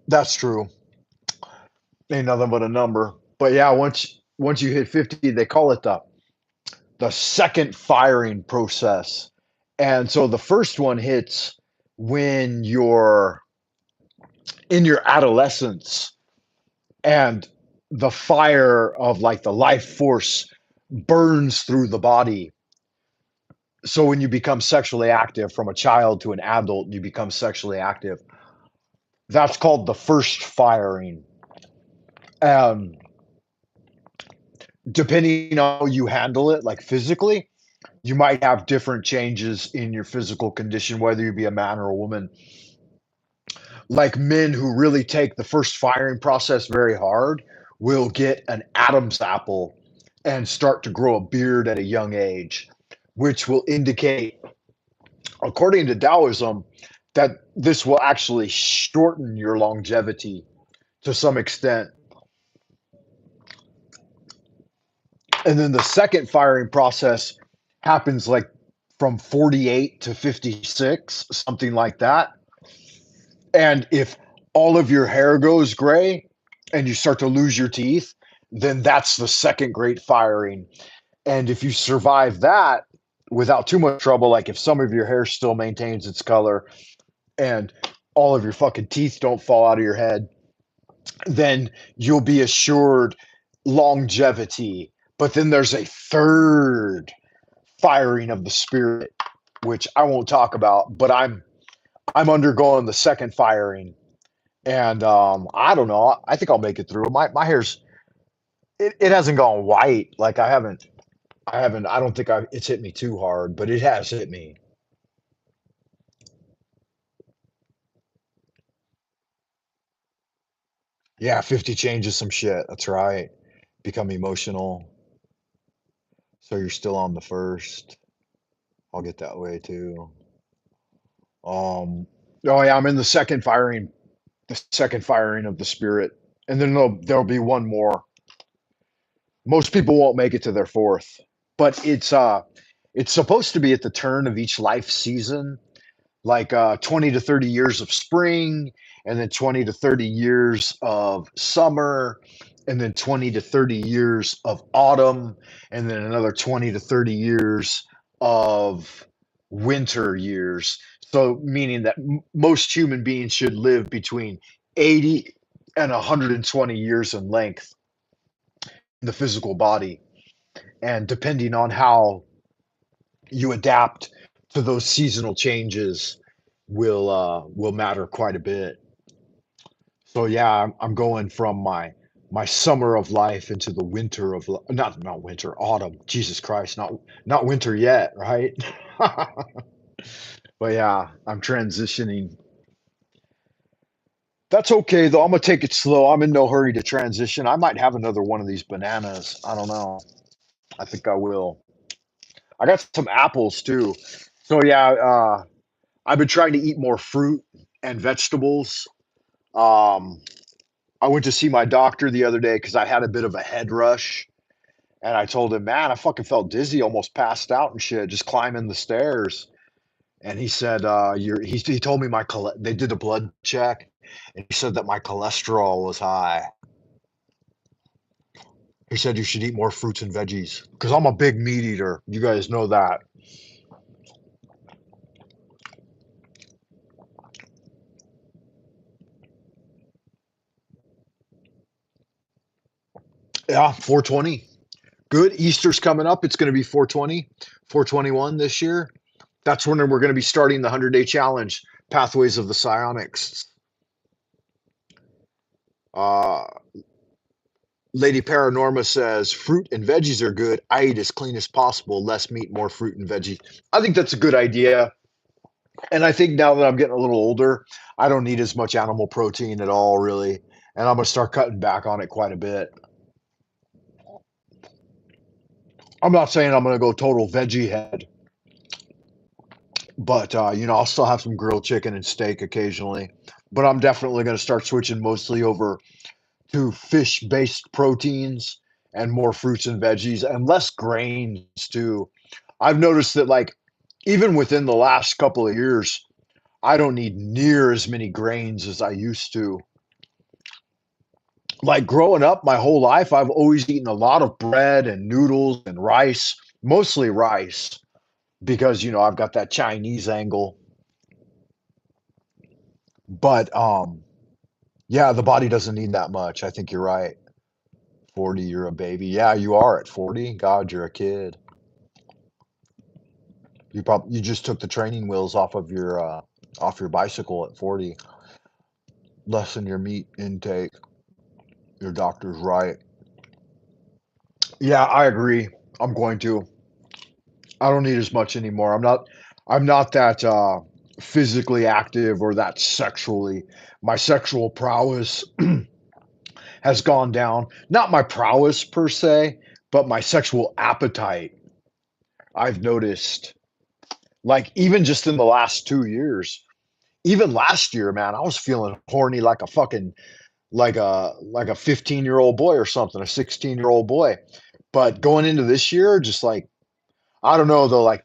that's true. Ain't nothing but a number. But yeah, once you hit 50, they call it the second firing process. And so the first one hits when you're in your adolescence and the fire of like the life force burns through the body. So when you become sexually active from a child to an adult, you become sexually active. That's called the first firing. And depending on how you handle it, like physically, you might have different changes in your physical condition, whether you be a man or a woman. Like men who really take the first firing process very hard will get an Adam's apple and start to grow a beard at a young age, which will indicate, according to Taoism, that this will actually shorten your longevity to some extent. And then the second firing process happens like from 48 to 56, something like that. And if all of your hair goes gray and you start to lose your teeth, then that's the second great firing. And if you survive that without too much trouble, like if some of your hair still maintains its color and all of your fucking teeth don't fall out of your head, then you'll be assured longevity. But then there's a third firing of the spirit, which I won't talk about, but I'm undergoing the second firing. And I don't know. I think I'll make it through. My hair's it hasn't gone white. Like I don't think it's hit me too hard, but it has hit me. Yeah, 50 changes some shit. That's right. Become emotional. So you're still on the first. I'll get that way too. Um, oh yeah, I'm in the second firing of the Spirit, and then there'll be one more. Most people won't make it to their fourth, but it's supposed to be at the turn of each life season, like 20 to 30 years of spring, and then 20 to 30 years of summer, and then 20 to 30 years of autumn, and then another 20 to 30 years of winter years. So, meaning that most human beings should live between 80 and 120 years in length in the physical body. And depending on how you adapt to those seasonal changes will matter quite a bit. So yeah, I'm going from my summer of life into the winter of not winter, autumn. Jesus Christ, not winter yet, right? But yeah, I'm transitioning. That's okay though. I'm gonna take it slow. I'm in no hurry to transition. I might have another one of these bananas. I don't know. I think I will. I got some apples too. So yeah, I've been trying to eat more fruit and vegetables. Um, I went to see my doctor the other day because I had a bit of a head rush, and I told him, "Man, I fucking felt dizzy, almost passed out and shit, just climbing the stairs." And he said, he told me they did a blood check, and he said that my cholesterol was high. He said you should eat more fruits and veggies because I'm a big meat eater. You guys know that. Yeah, 420. Good. Easter's coming up. It's going to be 420, 421 this year. That's when we're going to be starting the 100-day challenge, Pathways of the Psionics. Uh, Lady Paranorma says fruit and veggies are good. I eat as clean as possible, less meat, more fruit and veggies. I think that's a good idea. And I think now that I'm getting a little older, I don't need as much animal protein at all, really. And I'm going to start cutting back on it quite a bit. I'm not saying I'm going to go total veggie head, but I'll still have some grilled chicken and steak occasionally. But I'm definitely going to start switching mostly over to fish-based proteins and more fruits and veggies and less grains too. I've noticed that like even within the last couple of years, I don't need near as many grains as I used to. Like growing up my whole life, I've always eaten a lot of bread and noodles and rice, mostly rice, because I've got that Chinese angle. But yeah, the body doesn't need that much. I think you're right. 40, you're a baby. Yeah, you are at 40. God, you're a kid. You just took the training wheels off your bicycle at 40. Lessen your meat intake. Your doctor's right. Yeah, I agree. I'm going to. I don't need as much anymore. I'm not that physically active or that sexually. My sexual prowess has gone down. Not my prowess per se, but my sexual appetite. I've noticed like even just in the last 2 years, even last year, man, I was feeling horny like a fucking like a 15-year-old boy or something, a 16-year-old boy. But going into this year, just like I don't know though, like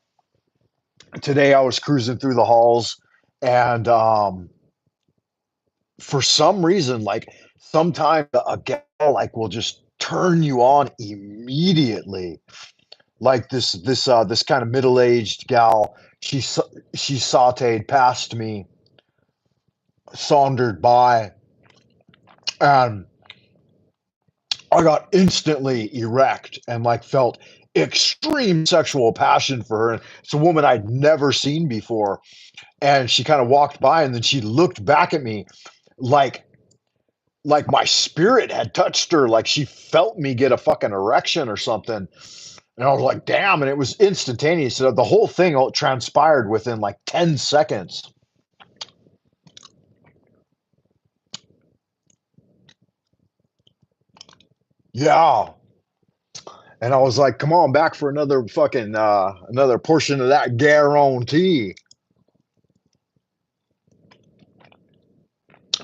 today I was cruising through the halls and for some reason, like sometimes a gal like will just turn you on immediately. Like this kind of middle-aged gal, she sauteed past me, sauntered by, and I got instantly erect and like felt extreme sexual passion for her. It's a woman I'd never seen before. And she kind of walked by and then she looked back at me like my spirit had touched her, like she felt me get a fucking erection or something. And I was like, damn. And it was instantaneous. So the whole thing all transpired within like 10 seconds. Yeah. And I was like, come on back for another fucking another portion of that guarantee.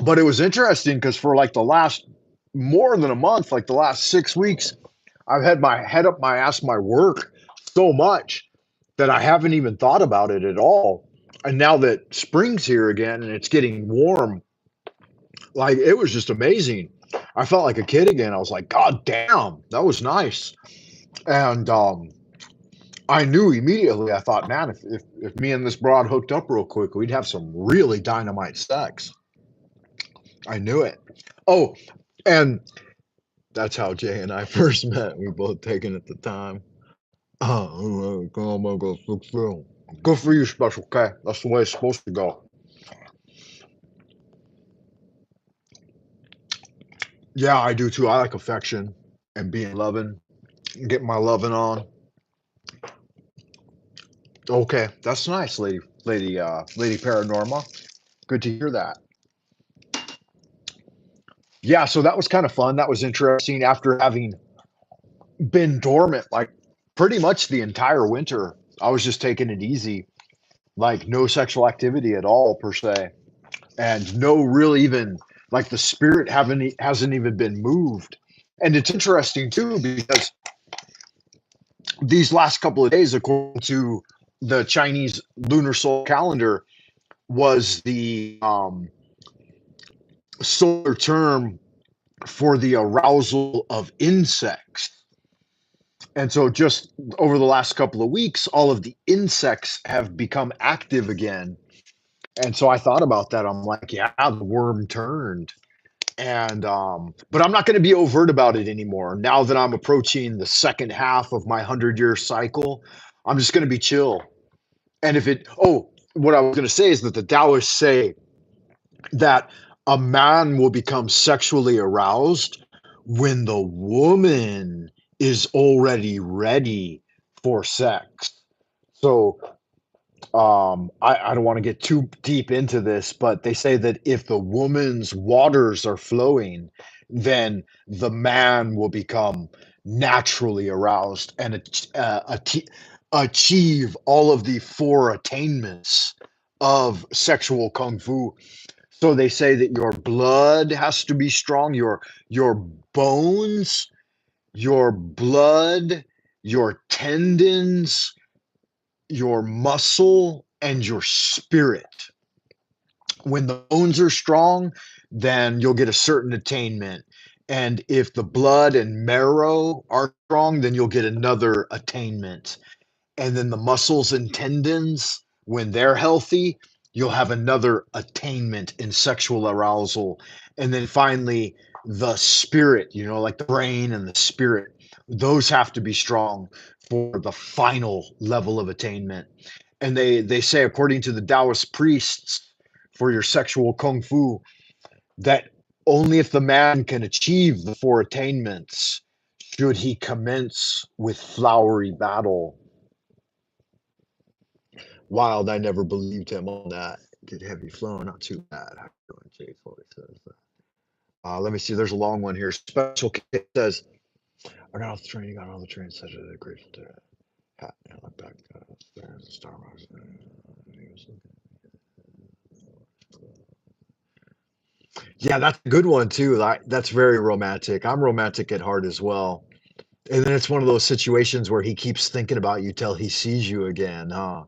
But it was interesting because for like the last more than a month, like the last 6 weeks, I've had my head up my ass, my work so much that I haven't even thought about it at all. And now that spring's here again and it's getting warm, like it was just amazing. I felt like a kid again. I was like, God damn, that was nice. And I knew immediately, I thought, man, if me and this broad hooked up real quick, we'd have some really dynamite sex. I knew it. Oh, and that's how Jay and I first met. We both taken at the time. Oh, come on, go look through. Good for you, Special K. That's the way it's supposed to go. Yeah, I do too. I like affection and being loving, getting my loving on. Okay, that's nice, lady Paranorma. Good to hear that. Yeah, so that was kind of fun. That was interesting after having been dormant like pretty much the entire winter. I was just taking it easy, like no sexual activity at all per se, and no real even like the spirit hasn't even been moved. And it's interesting too because these last couple of days, according to the Chinese lunar solar calendar, was the solar term for the arousal of insects. And so, just over the last couple of weeks, all of the insects have become active again. And so, I thought about that. I'm like, yeah, the worm turned. And, but I'm not going to be overt about it anymore. Now that I'm approaching the second half of my 100-year cycle, I'm just going to be chill. And what I was going to say is that the Taoists say that a man will become sexually aroused when the woman is already ready for sex. So I don't want to get too deep into this, but they say that if the woman's waters are flowing, then the man will become naturally aroused and achieve all of the four attainments of sexual kung fu. So they say that your blood has to be strong, your bones, your blood, your tendons, your muscle, and your spirit. When the bones are strong, then you'll get a certain attainment. And if the blood and marrow are strong, then you'll get another attainment. And then the muscles and tendons, when they're healthy, you'll have another attainment in sexual arousal. And then finally, the spirit, like the brain and the spirit, those have to be strong for the final level of attainment. And they say, according to the Taoist priests, for your sexual kung fu, that only if the man can achieve the four attainments should he commence with flowery battle. Wild, I never believed him on that. Get heavy flow, not too bad. How you doing, Jay? Says that. Let me see. There's a long one here. Special K says, I got off the train. You got on the train. Such a grateful to hat. I look back there. Starbucks. Yeah, that's a good one too. That's very romantic. I'm romantic at heart as well. And then it's one of those situations where he keeps thinking about you till he sees you again, huh?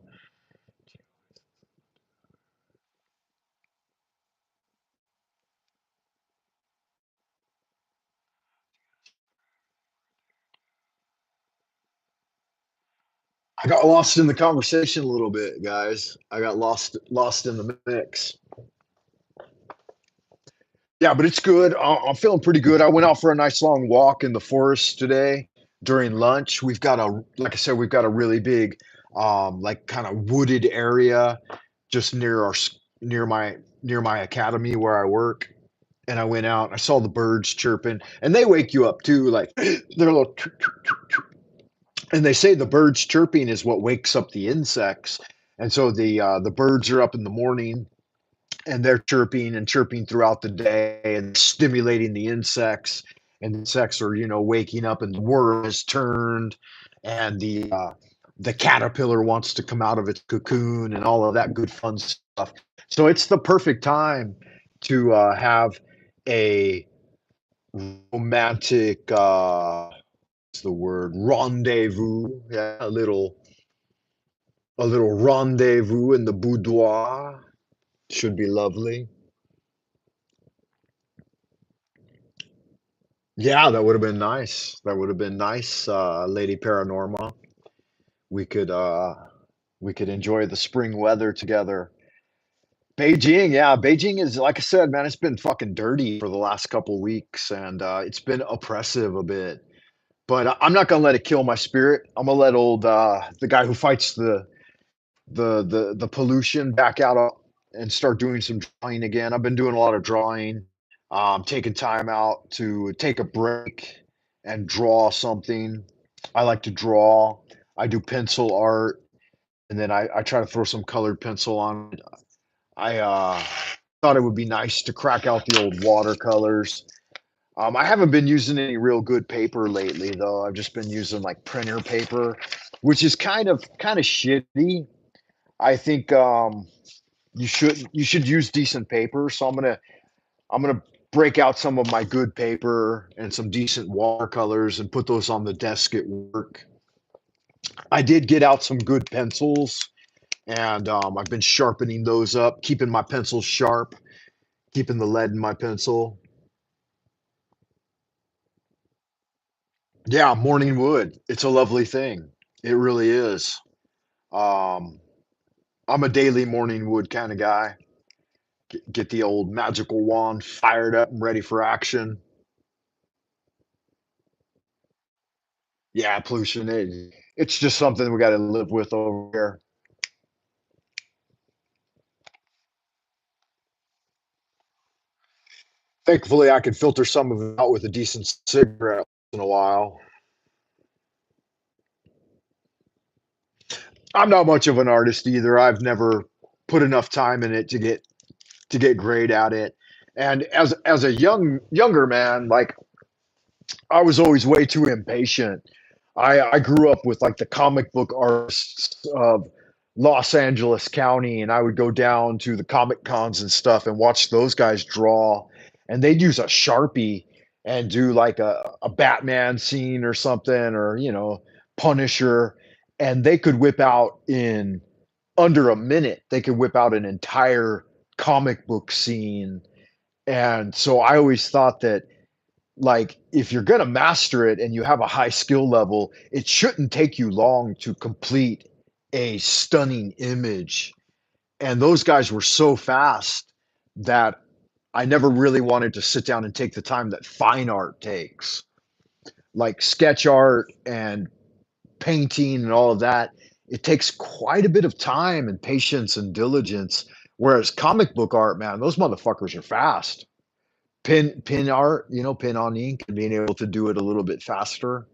I got lost in the conversation a little bit, guys. I got lost in the mix. Yeah, but it's good. I'm feeling pretty good. I went out for a nice long walk in the forest today during lunch. Like I said, we've got a really big, like kind of wooded area just near my academy where I work. And I went out. I saw the birds chirping, and they wake you up too. Like they're a little, and they say the birds chirping is what wakes up the insects. And so the birds are up in the morning and they're chirping and chirping throughout the day and stimulating the insects. And the insects are, waking up, and the worm is turned, and the caterpillar wants to come out of its cocoon, and all of that good fun stuff. So it's the perfect time. to have a romantic what's the word? Rendezvous. Yeah, a little rendezvous in the boudoir should be lovely. Yeah, that would have been nice. That would have been nice, Lady Paranormal. We could uh we could enjoy the spring weather together. Beijing, yeah, Beijing is like I said, man, it's been fucking dirty for the last couple weeks and it's been oppressive a bit. But I'm not gonna let it kill my spirit. I'm gonna let old the guy who fights the pollution back out and start doing some drawing again. I've been doing a lot of drawing, taking time out to take a break and draw something. I like to draw. I do pencil art, and then I try to throw some colored pencil on it. I thought it would be nice to crack out the old watercolors. I haven't been using any real good paper lately, though. I've just been using like printer paper, which is kind of shitty. I think you should use decent paper. So I'm gonna break out some of my good paper and some decent watercolors and put those on the desk at work. I did get out some good pencils and I've been sharpening those up, keeping my pencils sharp, keeping the lead in my pencil. Yeah, morning wood. It's a lovely thing. It really is. Um, I'm a daily morning wood kind of guy. Get the old magical wand fired up and ready for action. Yeah, pollution. It's just something we got to live with over here. Thankfully, I can filter some of it out with a decent cigarette once in a while. I'm not much of an artist either. I've never put enough time in it to get great at it. And as a younger man, like I was always way too impatient. I grew up with like the comic book artists of Los Angeles County, and I would go down to the comic cons and stuff and watch those guys draw, and they'd use a Sharpie and do like a Batman scene or something, or Punisher, and they could whip out in under a minute. They could whip out an entire comic book scene, and so I always thought that like if you're going to master it and you have a high skill level, it shouldn't take you long to complete a stunning image. And those guys were so fast that I never really wanted to sit down and take the time that fine art takes. Like sketch art and painting and all of that, it takes quite a bit of time and patience and diligence. Whereas comic book art, man, those motherfuckers are fast. Pin art, pin on ink and being able to do it a little bit faster.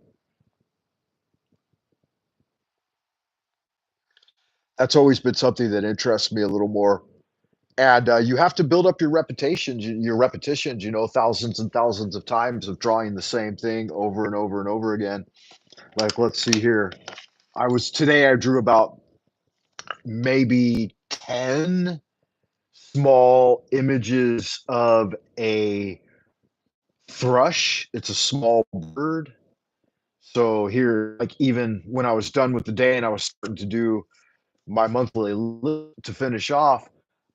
That's always been something that interests me a little more. And you have to build up your repetitions, thousands and thousands of times of drawing the same thing over and over and over again. Like, let's see here. I drew about maybe 10 small images of a thrush. It's a small bird. So here, like even when I was done with the day and I was starting to do my monthly to finish off,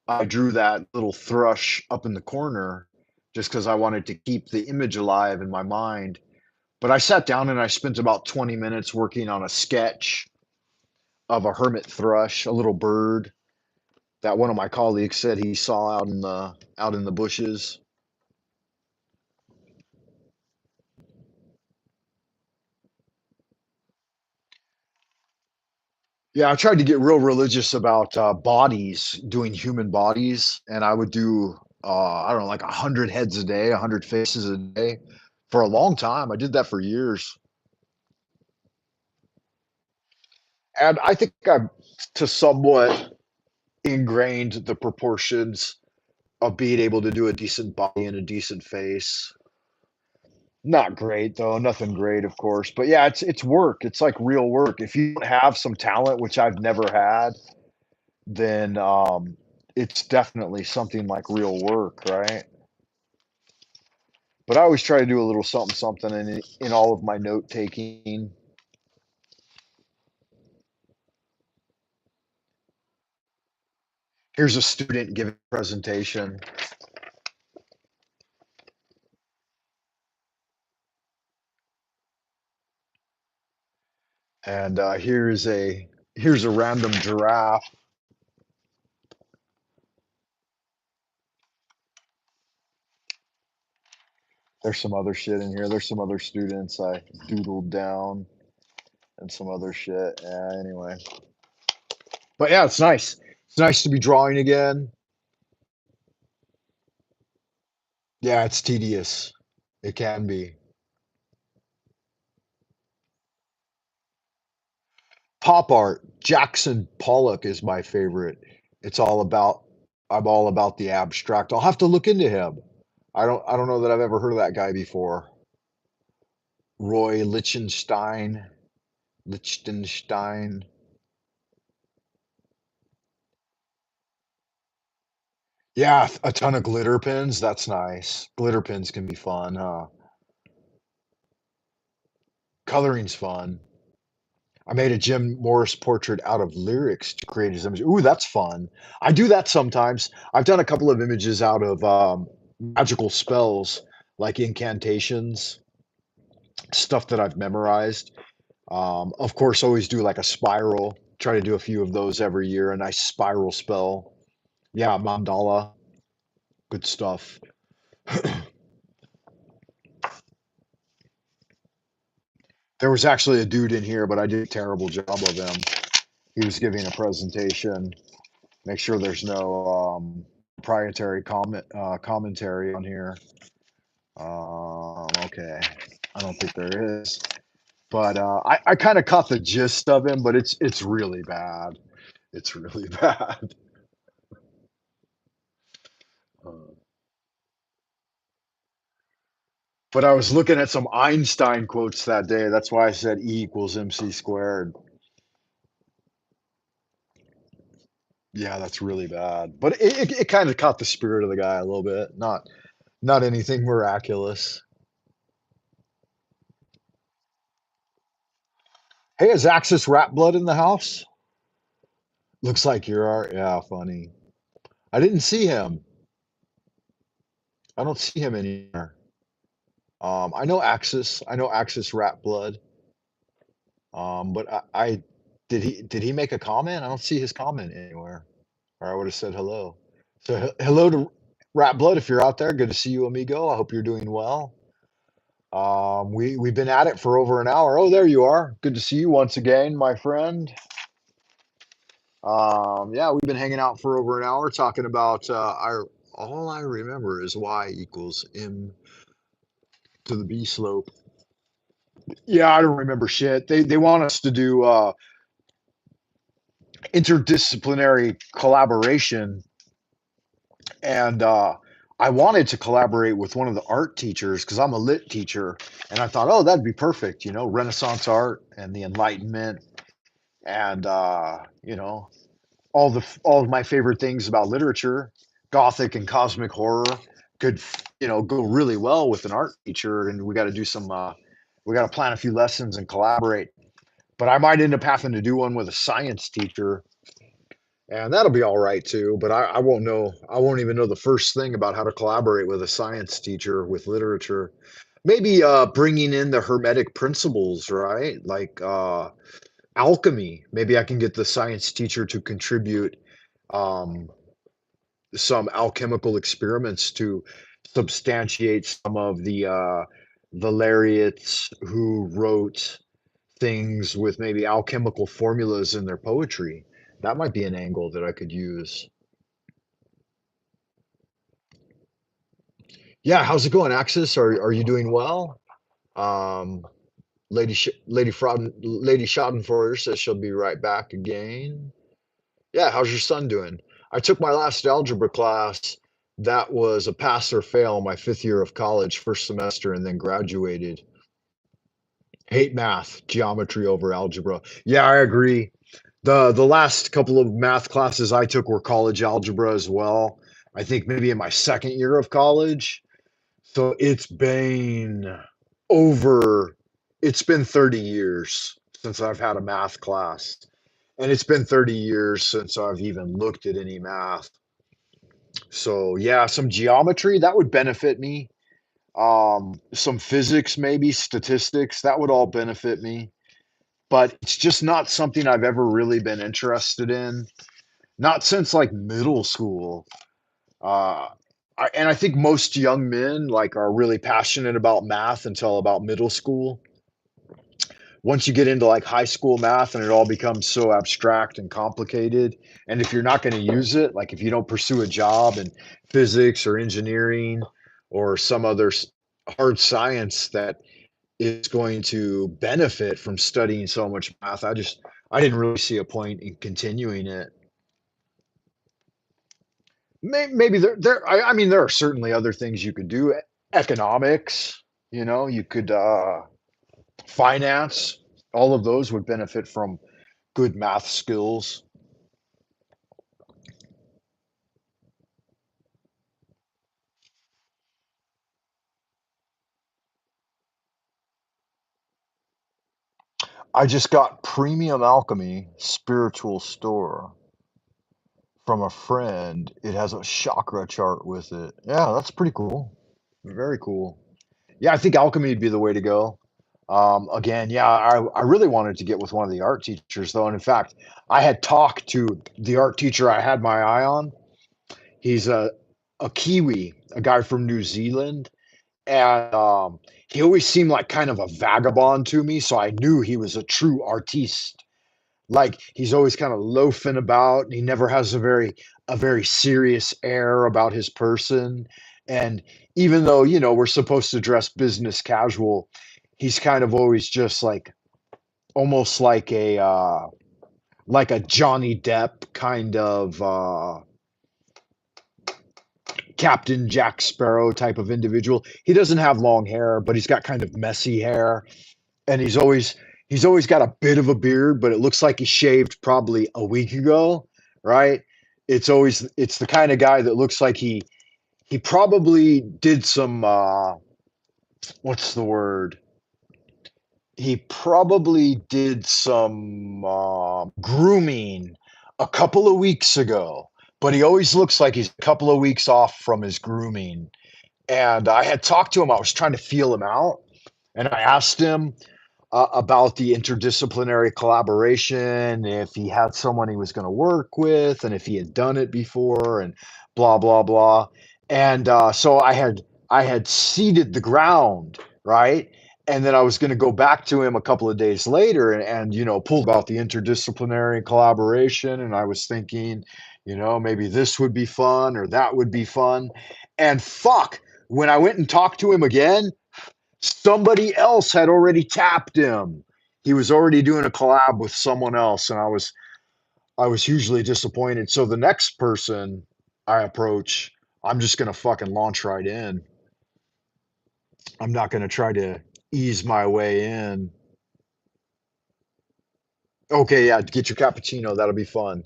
I drew that little thrush up in the corner just because I wanted to keep the image alive in my mind. But I sat down and I spent about 20 minutes working on a sketch of a hermit thrush, a little bird that one of my colleagues said he saw out in the bushes. Yeah, I tried to get real religious about bodies, doing human bodies, and I would do I don't know, like 100 heads a day, 100 faces a day for a long time. I did that for years, and I think I've to somewhat ingrained the proportions of being able to do a decent body and a decent face. Not great though, nothing great, of course, but yeah, it's work. It's like real work. If you don't have some talent, which I've never had, then it's definitely something like real work, right? But I always try to do a little something something in all of my note taking. Here's a student giving a presentation, and here's a random giraffe. There's some other shit in here. There's some other students I doodled down and some other shit. Yeah, anyway. But yeah, it's nice. It's nice to be drawing again. Yeah, it's tedious. It can be. Pop art. Jackson Pollock is my favorite. It's all about I'm all about the abstract. I'll have to look into him. I don't know that I've ever heard of that guy before. Roy Lichtenstein. Yeah, a ton of glitter pens. That's nice. Glitter pens can be fun, huh? Coloring's fun. I made a Jim Morris portrait out of lyrics to create his image. Ooh, that's fun. I do that sometimes. I've done a couple of images out of magical spells, like incantations, stuff that I've memorized. Of course, always do like a spiral. Try to do a few of those every year. A nice spiral spell. Yeah, mandala. Good stuff. There was actually a dude in here, but I did a terrible job of him. He was giving a presentation. Make sure there's no proprietary commentary on here. Okay, I don't think there is, but I kind of caught the gist of him, but it's really bad. It's really bad. Uh, but I was looking at some Einstein quotes that day. That's why I said E equals MC squared. Yeah, that's really bad. But it kind of caught the spirit of the guy a little bit. Not anything miraculous. Hey, is Axis Rat Blood in the house? Looks like you're art. Yeah, funny. I didn't see him. I don't see him anymore. I know Axis. I know Axis Rat Blood. But I did he make a comment? I don't see his comment anywhere. Or I would have said hello. So hello to Rat Blood if you're out there. Good to see you, amigo. I hope you're doing well. We've been at it for over an hour. Oh, there you are. Good to see you once again, my friend. Yeah, we've been hanging out for over an hour talking about our. All I remember is y equals m to the b slope. Yeah, I don't remember shit. They want us to do interdisciplinary collaboration, and I wanted to collaborate with one of the art teachers because I'm a lit teacher, and I thought, oh, that'd be perfect. Renaissance art and the Enlightenment, and all of my favorite things about literature, gothic and cosmic horror, could go really well with an art teacher. And we got to do some. We got to plan a few lessons and collaborate. But I might end up having to do one with a science teacher, and that'll be all right too. But I won't know. I won't even know the first thing about how to collaborate with a science teacher with literature. Maybe bringing in the hermetic principles, right? Like alchemy. Maybe I can get the science teacher to contribute um, some alchemical experiments to substantiate some of the laureates who wrote things with maybe alchemical formulas in their poetry. That might be an angle that I could use. Yeah, how's it going, Axis? Are you doing well? Um, Lady Schadenfreude says she'll be right back again. Yeah, how's your son doing? I took my last algebra class. That was a pass or fail my 5th year of college, first semester, and then graduated. Hate math, geometry over algebra. Yeah, I agree. The last couple of math classes I took were college algebra as well. I think maybe in my second year of college. So over it's been 30 years since I've had a math class. And it's been 30 years since I've even looked at any math. So yeah, some geometry that would benefit me. Some physics, maybe statistics, that would all benefit me. But it's just not something I've ever really been interested in. Not since like middle school. Uh, and I think most young men like are really passionate about math until about middle school. Once you get into like high school math and it all becomes so abstract and complicated, and if you're not going to use it, like if you don't pursue a job in physics or engineering or some other hard science that is going to benefit from studying so much math, I didn't really see a point in continuing it. Maybe I mean, there are certainly other things you could do. Economics, you could finance. All of those would benefit from good math skills. I just got Premium Alchemy Spiritual Store from a friend. It has a chakra chart with it. Yeah, that's pretty cool. Very cool. Yeah, I think alchemy would be the way to go. Again, yeah, I really wanted to get with one of the art teachers though. And in fact, I had talked to the art teacher I had my eye on. He's a Kiwi, a guy from New Zealand. And he always seemed like kind of a vagabond to me. So I knew he was a true artiste. Like he's always kind of loafing about and he never has a very serious air about his person. And even though, we're supposed to dress business casual, he's kind of always just like almost like a Johnny Depp kind of Captain Jack Sparrow type of individual. He doesn't have long hair, but he's got kind of messy hair and he's always got a bit of a beard, but it looks like he shaved probably a week ago, right? It's the kind of guy that looks like he probably did some what's the word? He probably did some grooming a couple of weeks ago, but he always looks like he's a couple of weeks off from his grooming. And I had talked to him. I was trying to feel him out, and I asked him about the interdisciplinary collaboration, if he had someone he was going to work with, and if he had done it before, and blah blah blah. And so I had seeded the ground, right? And then I was going to go back to him a couple of days later and pull about the interdisciplinary collaboration. And I was thinking, maybe this would be fun or that would be fun. And fuck, when I went and talked to him again, somebody else had already tapped him. He was already doing a collab with someone else, and I was hugely disappointed. So the next person I approach, I'm just gonna fucking launch right in. I'm not gonna try to ease my way in. Okay, yeah, get your cappuccino. That'll be fun.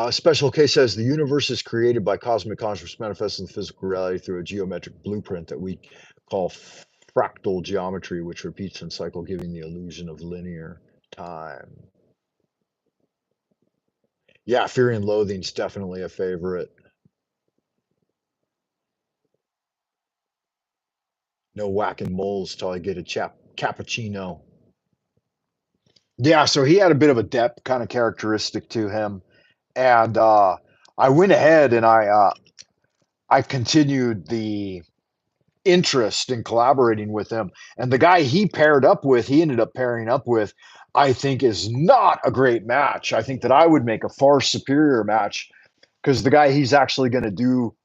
Special case says the universe is created by cosmic consciousness manifesting the physical reality through a geometric blueprint that we call fractal geometry, which repeats in cycle, giving the illusion of linear time. Yeah, Fear and Loathing's definitely a favorite. No whacking moles till I get a cappuccino. Yeah, so he had a bit of a depth kind of characteristic to him, and I went ahead and I continued the interest in collaborating with him. And the guy he ended up pairing up with, I think is not a great match. I think that I would make a far superior match because the guy he's actually going to do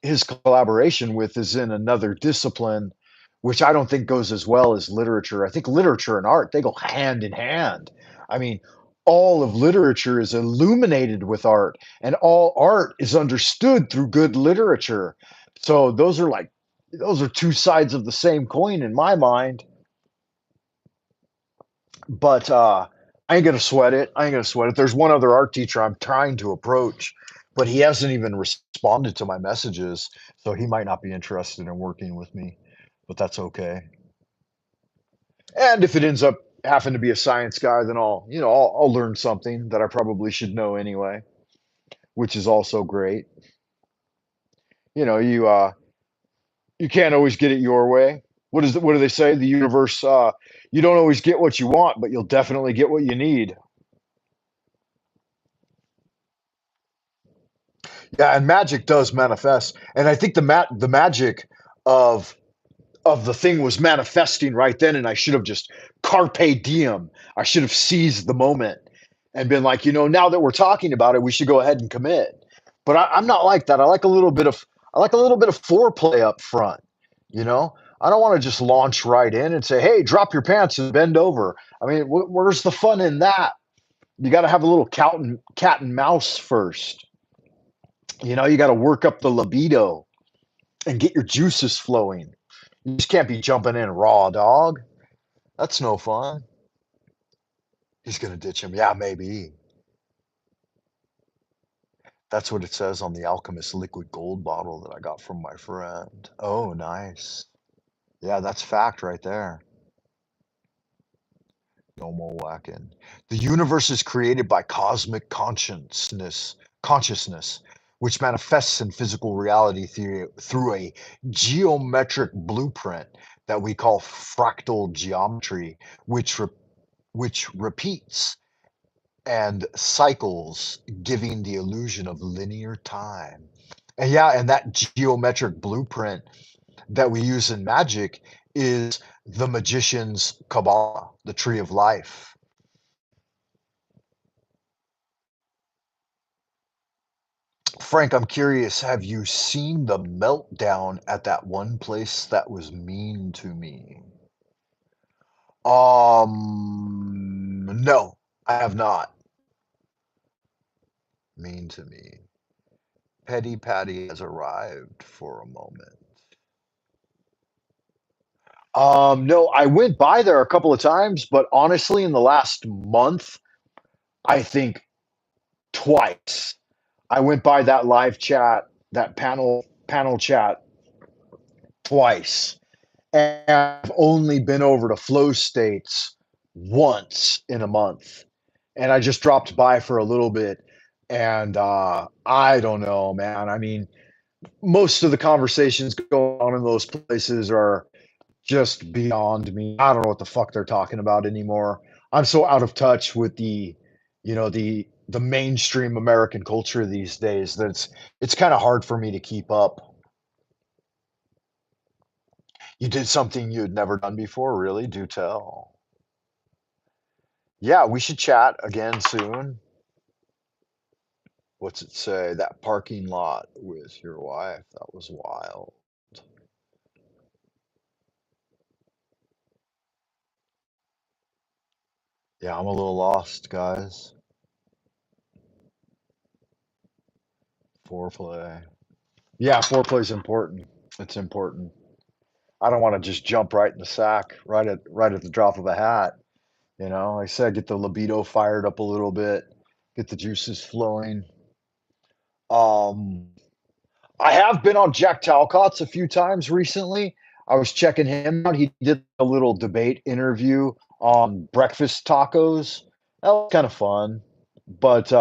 his collaboration with is in another discipline, which I don't think goes as well as literature. I think literature and art, they go hand in hand. I mean, all of literature is illuminated with art, and all art is understood through good literature. So those are two sides of the same coin in my mind. But I ain't gonna sweat it. I ain't gonna sweat it. There's one other art teacher I'm trying to approach, but he hasn't even responded to my messages, so he might not be interested in working with me, but that's okay. And if it ends up having to be a science guy, then I'll learn something that I probably should know anyway, which is also great. You know, you can't always get it your way. What do they say? The universe, you don't always get what you want, but you'll definitely get what you need. Yeah, and magic does manifest. And I think the magic of the thing was manifesting right then, and I should have just carpe diem. I should have seized the moment and been like, now that we're talking about it, we should go ahead and commit. But I'm not like that. I like a little bit of foreplay up front. You know, I don't want to just launch right in and say, "Hey, drop your pants and bend over." I mean, where's the fun in that? You got to have a little cat and mouse first. You got to work up the libido and get your juices flowing. You just can't be jumping in raw, dog. That's no fun. He's gonna ditch him. Yeah, maybe. That's what it says on the Alchemist liquid gold bottle that I got from my friend. Oh, nice. Yeah, that's fact right there. No more whacking. The universe is created by cosmic consciousness, which manifests in physical reality through a geometric blueprint that we call fractal geometry, which repeats and cycles, giving the illusion of linear time. And yeah, and that geometric blueprint that we use in magic is the magician's Kabbalah, the tree of life. Frank, I'm curious, have you seen the meltdown at that one place that was mean to me? No, I have not. Mean to me. Petty Patty has arrived for a moment. No, I went by there a couple of times, but honestly, in the last month, I think twice. I went by that live chat, that panel chat twice, and I've only been over to Flow States once in a month, and I just dropped by for a little bit, and I don't know, man. I mean, most of the conversations going on in those places are just beyond me. I don't know what the fuck they're talking about anymore. I'm so out of touch with the mainstream American culture these days that it's kind of hard for me to keep up. You did something you'd never done before, really? Do tell. Yeah, we should chat again soon. What's it say? That parking lot with your wife. That was wild. Yeah, I'm a little lost, guys. Foreplay. Yeah, foreplay is important. It's important. I don't want to just jump right in the sack right at the drop of a hat. Like I said, get the libido fired up a little bit, get the juices flowing. Um, I have been on Jack Talcott's a few times recently. I was checking him out. He did a little debate interview on breakfast tacos. That was kind of fun. But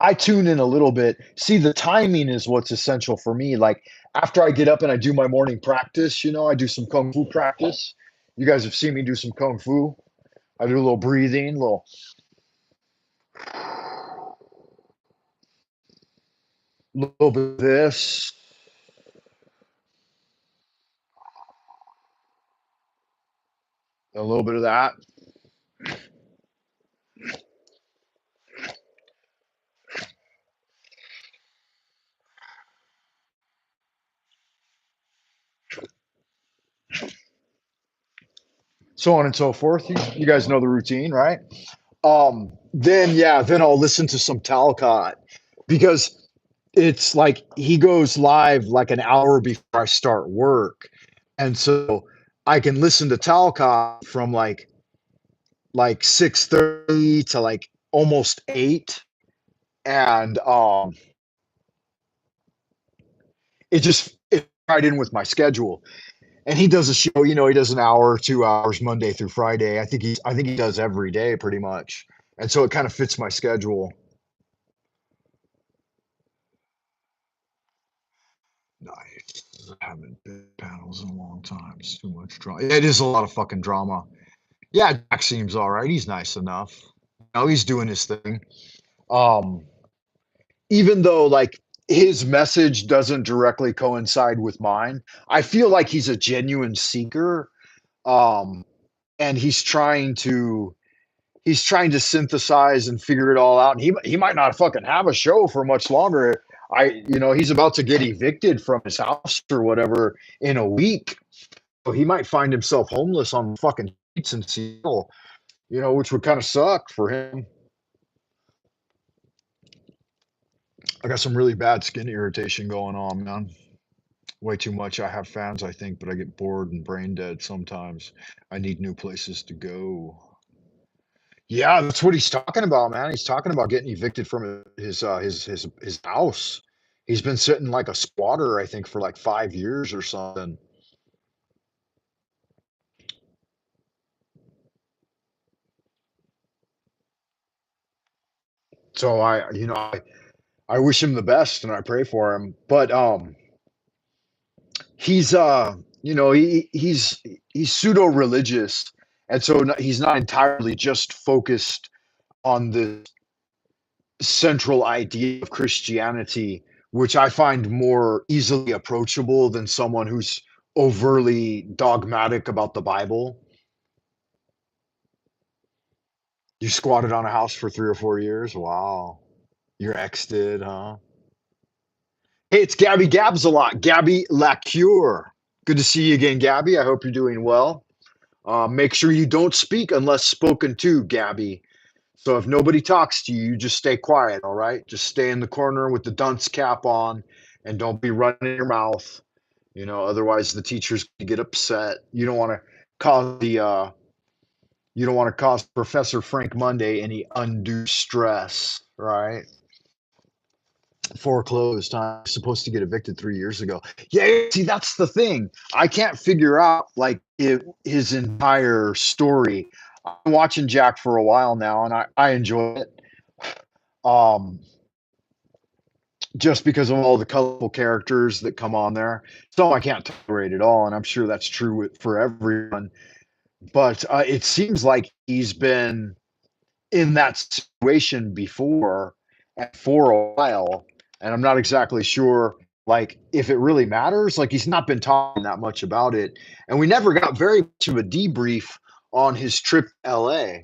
I tune in a little bit. See, the timing is what's essential for me. Like after I get up and I do my morning practice, I do some kung fu practice. You guys have seen me do some kung fu. I do a little breathing, little bit of this, a little bit of that, so on and so forth. You guys know the routine, right? Then I'll listen to some Talcott because it's like he goes live like an hour before I start work. And so I can listen to Talcott from like like 6:30 to like almost 8, and it tied in with my schedule. And he does a show, he does an hour, 2 hours Monday through Friday. I think he does every day pretty much. And so it kind of fits my schedule. Nice. I haven't been to panels in a long time. It's too much drama. It is a lot of fucking drama. Yeah, Jack seems all right. He's nice enough. He's doing his thing. Um, Even though like his message doesn't directly coincide with mine, I feel like he's a genuine seeker. Um, and he's trying to synthesize and figure it all out. And he might not fucking have a show for much longer. He's about to get evicted from his house or whatever in a week. So he might find himself homeless on fucking streets in Seattle, which would kind of suck for him. I got some really bad skin irritation going on, man. Way too much. I have fans, I think, but I get bored and brain dead sometimes. I need new places to go. Yeah, that's what he's talking about, man. He's talking about getting evicted from his house. He's been sitting like a squatter, I think, for like 5 years or something. So I wish him the best and I pray for him. But he's he's pseudo religious, and so he's not entirely just focused on the central idea of Christianity, which I find more easily approachable than someone who's overly dogmatic about the Bible. You squatted on a house for 3 or 4 years. Wow. Your ex did, huh? Hey, it's Gabby Gabs a lot. Gabby Lacure. Good to see you again, Gabby. I hope you're doing well. Make sure you don't speak unless spoken to, Gabby. So if nobody talks to you, you just stay quiet, all right? Just stay in the corner with the dunce cap on and don't be running your mouth. Otherwise the teachers get upset. Cause the you don't want to cause Professor Frank Monday any undue stress, right? Foreclosed. I'm supposed to get evicted 3 years ago. Yeah, see, that's the thing. I can't figure out like his entire story. I'm watching Jack for a while now, and I enjoy it. Um, just because of all the colorful characters that come on there. Some I can't tolerate at all, and I'm sure that's true for everyone. But it seems like he's been in that situation before and for a while, and I'm not exactly sure like if it really matters. Like he's not been talking that much about it, and we never got very much of a debrief on his trip to LA.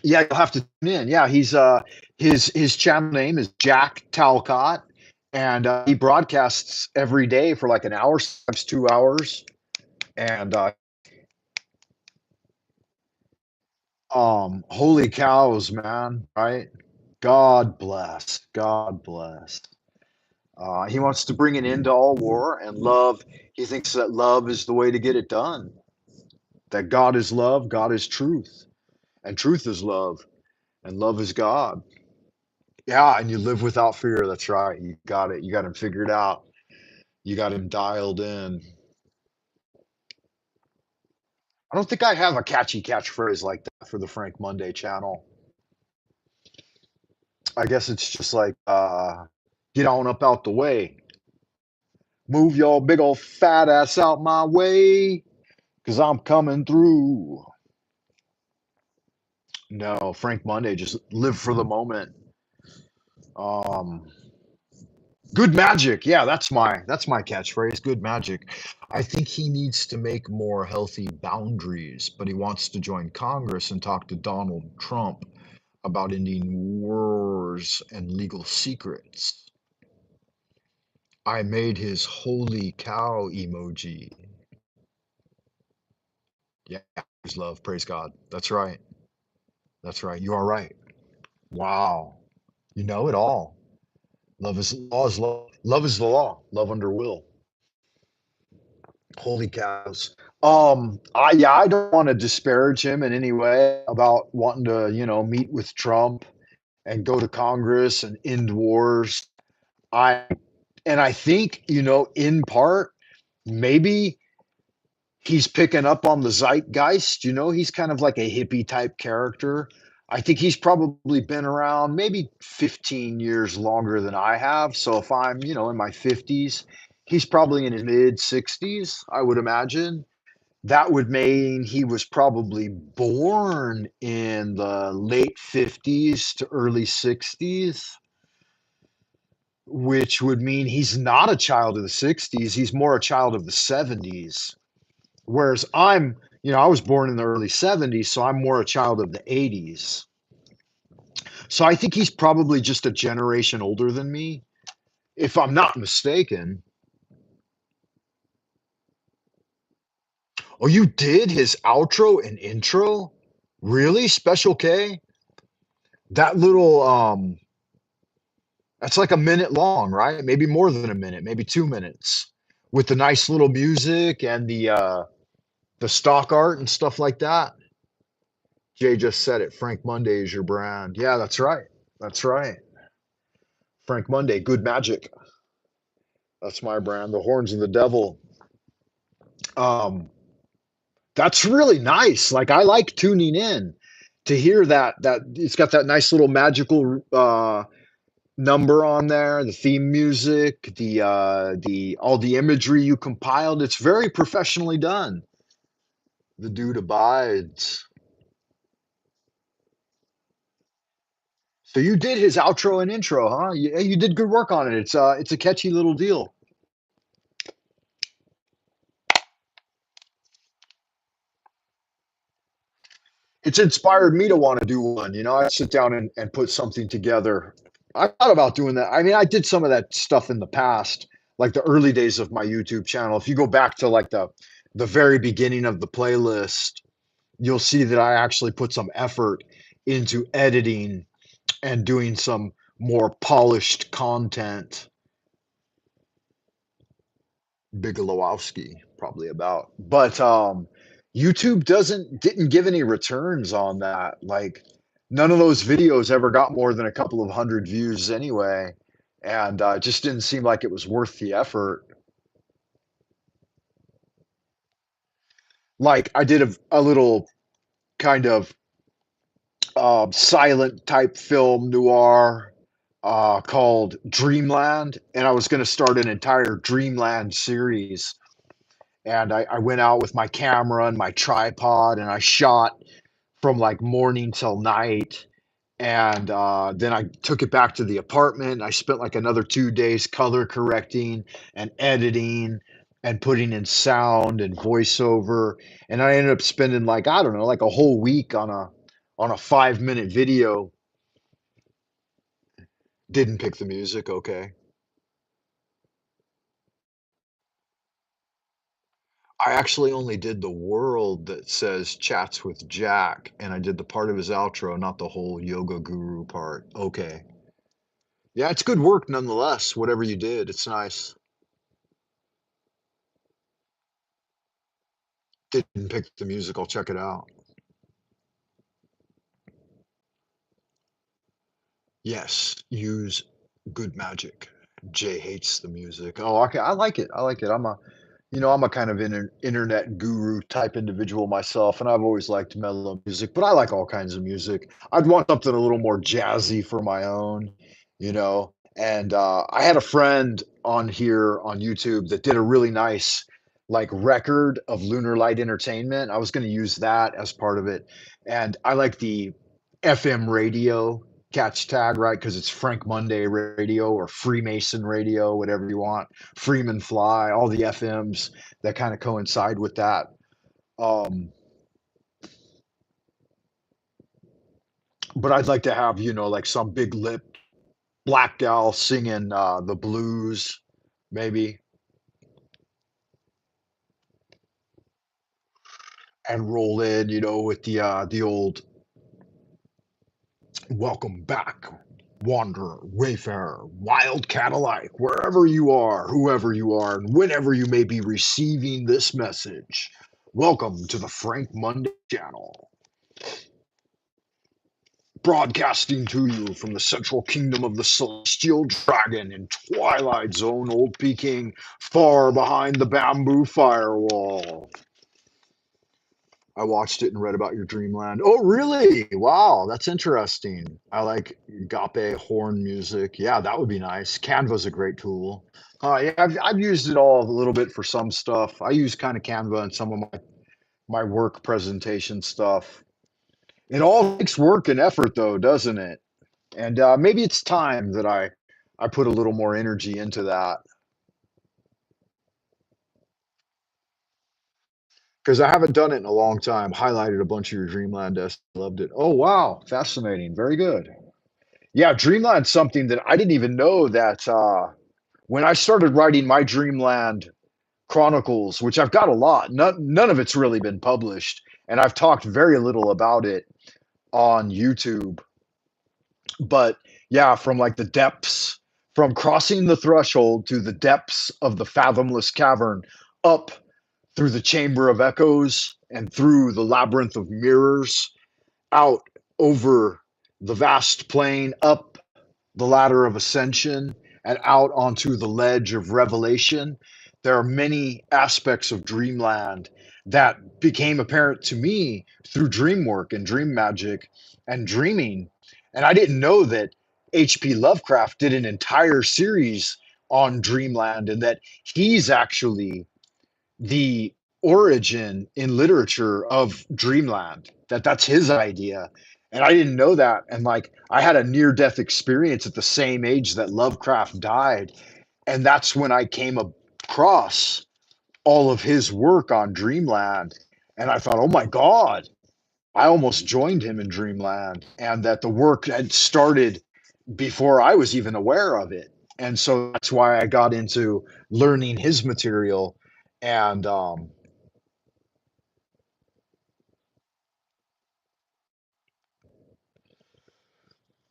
Yeah, you'll have to tune in. Yeah, his channel name is Jack Talcott, and he broadcasts every day for like an hour, sometimes 2 hours. And holy cows, man! Right? God bless. God bless. He wants to bring an end to all war and love. He thinks that love is the way to get it done. That God is love, God is truth, and truth is love, and love is God. Yeah, and you live without fear. That's right. You got it. You got him figured out. You got him dialed in. I don't think I have a catchy catchphrase like that for the Frank Monday channel. I guess it's just like, get on up out the way. Move your big old fat ass out my way, because I'm coming through. No, Frank Monday, just live for the moment. Um, Good magic. Yeah, that's my catchphrase. Good magic. I think he needs to make more healthy boundaries, but he wants to join Congress and talk to Donald Trump about ending wars and legal secrets. I made his holy cow emoji. Yeah, praise love, praise God. That's right. That's right. You are right. Wow. You know it all. Love is law is love. Love is the law. Love under will. Holy cows. I don't wanna disparage him in any way about wanting to, meet with Trump and go to Congress and end wars. I I think, in part, maybe he's picking up on the zeitgeist, he's kind of like a hippie type character. I think he's probably been around maybe 15 years longer than I have. So if I'm, in my 50s, he's probably in his mid 60s, I would imagine. That would mean he was probably born in the late 50s to early 60s, which would mean he's not a child of the 60s. He's more a child of the 70s. Whereas I was born in the early 70s, so I'm more a child of the 80s. So I think he's probably just a generation older than me, if I'm not mistaken. Oh, you did his outro and intro? Really? Special K? That little that's like a minute long, right? Maybe more than a minute, maybe 2 minutes. With the nice little music and the stock art and stuff like that. Jay just said it. Frank Monday is your brand. Yeah, that's right. That's right. Frank Monday, Good Magic. That's my brand. The Horns of the Devil. Um, that's really nice. Like I like tuning in to hear that it's got that nice little magical number on there, the theme music, the all the imagery you compiled. It's very professionally done. The dude abides. So you did his outro and intro, huh? You did good work on it. It's a catchy little deal. It's inspired me to want to do one. I sit down and put something together. I thought about doing that. I mean, I did some of that stuff in the past, like the early days of my YouTube channel. If you go back to like the very beginning of the playlist, you'll see that I actually put some effort into editing and doing some more polished content. Bigelowski, probably about. But YouTube didn't give any returns on that. Like none of those videos ever got more than a couple of hundred views anyway, and it just didn't seem like it was worth the effort. Like I did a little kind of silent type film noir called Dreamland, and I was going to start an entire Dreamland series. And I went out with my camera and my tripod and I shot from like morning till night. And then I took it back to the apartment. I spent like another 2 days color correcting and editing and putting in sound and voiceover. And I ended up spending like, I don't know, like a whole week on a 5 minute video. Didn't pick the music, okay. I actually only did the world that says chats with Jack, and I did the part of his outro, not the whole yoga guru part. Okay. Yeah, it's good work nonetheless, whatever you did. It's nice. Didn't pick the music. I'll check it out. Yes, use good magic. Jay hates the music. Oh, okay. I like it. I like it. I'm a kind of internet guru type individual myself, and I've always liked mellow music, but I like all kinds of music. I'd want something a little more jazzy for my own, you know. And I had a friend on here on YouTube that did a really nice like record of Lunar Light Entertainment. I was going to use that as part of it, and I like the FM radio catch tag, right? Because it's Frank Monday radio or Freemason radio, whatever you want. Freeman Fly, all the FMs that kind of coincide with that. Um, but I'd like to have, like some big lip black gal singing the blues, maybe, and roll in, with the old welcome back. wanderer, wayfarer, wildcat alike, wherever you are, whoever you are, and whenever you may be receiving this message. Welcome to the Frank Monday channel, broadcasting to you from the central kingdom of the celestial dragon in Twilight Zone, Old Peking, far behind the bamboo firewall. I watched it and read about your dreamland. Oh, really? Wow, that's interesting. I like gape horn music. Yeah, that would be nice. Canva's a great tool. Yeah, I've used it all a little bit for some stuff. I use kind of Canva in some of my work presentation stuff. It all takes work and effort, though, doesn't it? And maybe it's time that I put a little more energy into that because I haven't done it in a long time. Highlighted a bunch of your Dreamland essays. Loved it. Oh, wow, fascinating. Very good. Yeah, Dreamland's something that I didn't even know that when I started writing my Dreamland chronicles, which I've got a lot, none of it's really been published, and I've talked very little about it on YouTube. But yeah, from like the depths, from crossing the threshold to the depths of the fathomless cavern, up through the chamber of echoes and through the labyrinth of mirrors, out over the vast plain, up the ladder of ascension and out onto the ledge of revelation. There are many aspects of dreamland that became apparent to me through dream work and dream magic and dreaming. And I didn't know that H.P. Lovecraft did an entire series on dreamland and that he's actually the origin in literature of dreamland, that's his idea. And I didn't know that. And like I had a near death experience at the same age that Lovecraft died, and that's when I came across all of his work on dreamland. And I thought, oh my god, I almost joined him in dreamland, and that the work had started before I was even aware of it. And so that's why I got into learning his material. And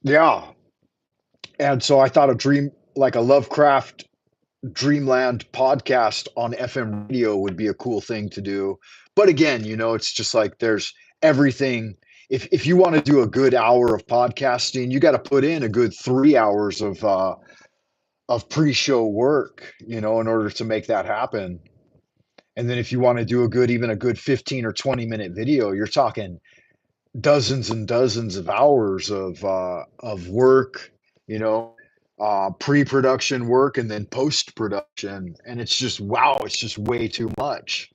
yeah, and so I thought a dream like a Lovecraft Dreamland podcast on FM radio would be a cool thing to do. But again, it's just like there's everything. If you want to do a good hour of podcasting, you got to put in a good 3 hours of pre-show work, in order to make that happen. And then if you want to do even a good 15 or 20-minute video, you're talking dozens and dozens of hours of work, you know, pre-production work and then post-production, and it's just wow, it's just way too much.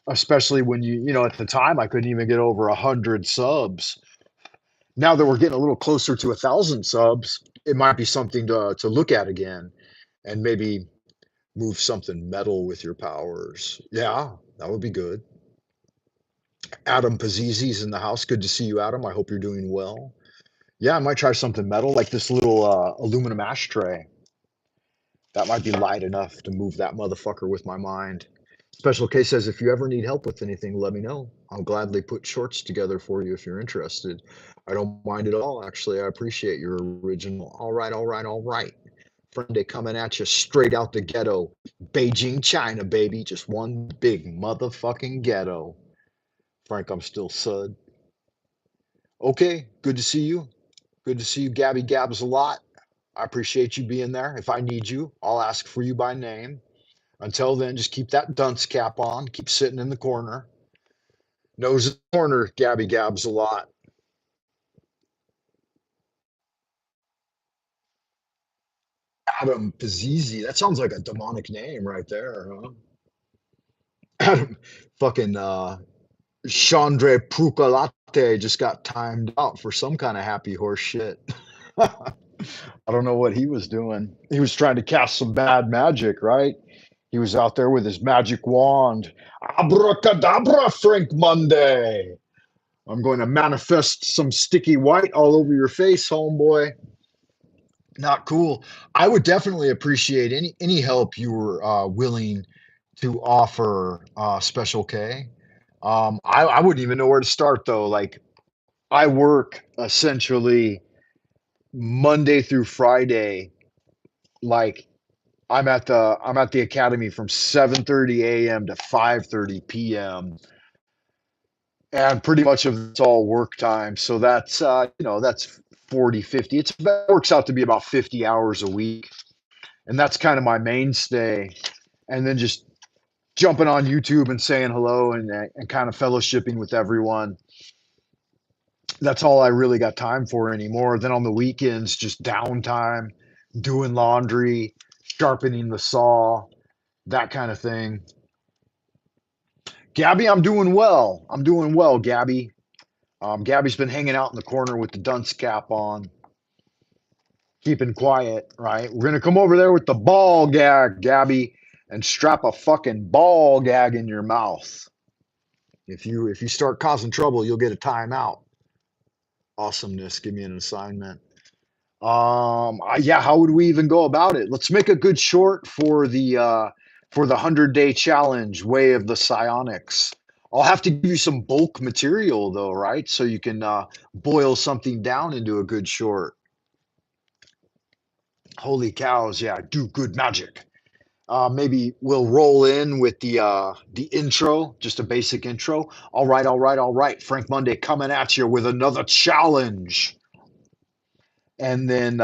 Especially when at the time I couldn't even get over 100 subs. Now that we're getting a little closer to 1,000 subs, it might be something to look at again, and maybe move something metal with your powers. Yeah, that would be good. Adam Pazizi's in the house. Good to see you, Adam. I hope you're doing well. Yeah, I might try something metal, like this little aluminum ashtray. That might be light enough to move that motherfucker with my mind. Special K says, if you ever need help with anything, let me know. I'll gladly put shorts together for you if you're interested. I don't mind at all, actually. I appreciate your original. All right, all right, all right. Friday coming at you straight out the ghetto. Beijing, China, baby. Just one big motherfucking ghetto. Frank, I'm still Sud. Okay, good to see you. Good to see you, Gabby Gabs, a lot. I appreciate you being there. If I need you, I'll ask for you by name. Until then, just keep that dunce cap on. Keep sitting in the corner. Nose in the corner, Gabby Gabs, a lot. Adam Pazizi. That sounds like a demonic name right there, huh? Adam, fucking Chandre Prukalate just got timed out for some kind of happy horse shit. I don't know what he was doing. He was trying to cast some bad magic, right? He was out there with his magic wand. Abracadabra, Frank Monday. I'm going to manifest some sticky white all over your face, homeboy. Not cool. I would definitely appreciate any help you were willing to offer, Special K. I wouldn't even know where to start though. Like I work essentially Monday through Friday, like I'm at the academy from 7:30 a.m. to 5:30 p.m. and pretty much of it's all work time. So that's that's 40, 50. It works out to be about 50 hours a week. And that's kind of my mainstay. And then just jumping on YouTube and saying hello and kind of fellowshipping with everyone. That's all I really got time for anymore. Then on the weekends, just downtime, doing laundry, sharpening the saw, that kind of thing. Gabby, I'm doing well. I'm doing well, Gabby. Gabby's been hanging out in the corner with the dunce cap on, keeping quiet, right? We're gonna come over there with the ball gag, Gabby, and strap a fucking ball gag in your mouth. If you start causing trouble, you'll get a timeout. Awesomeness, give me an assignment. Yeah, how would we even go about it? Let's make a good short for the 100-day challenge, Way of the Psionics. I'll have to give you some bulk material though, right? So you can boil something down into a good short. Holy cows, yeah, do good magic. Maybe we'll roll in with the intro, just a basic intro. All right, all right, all right. Frank Monday coming at you with another challenge. And then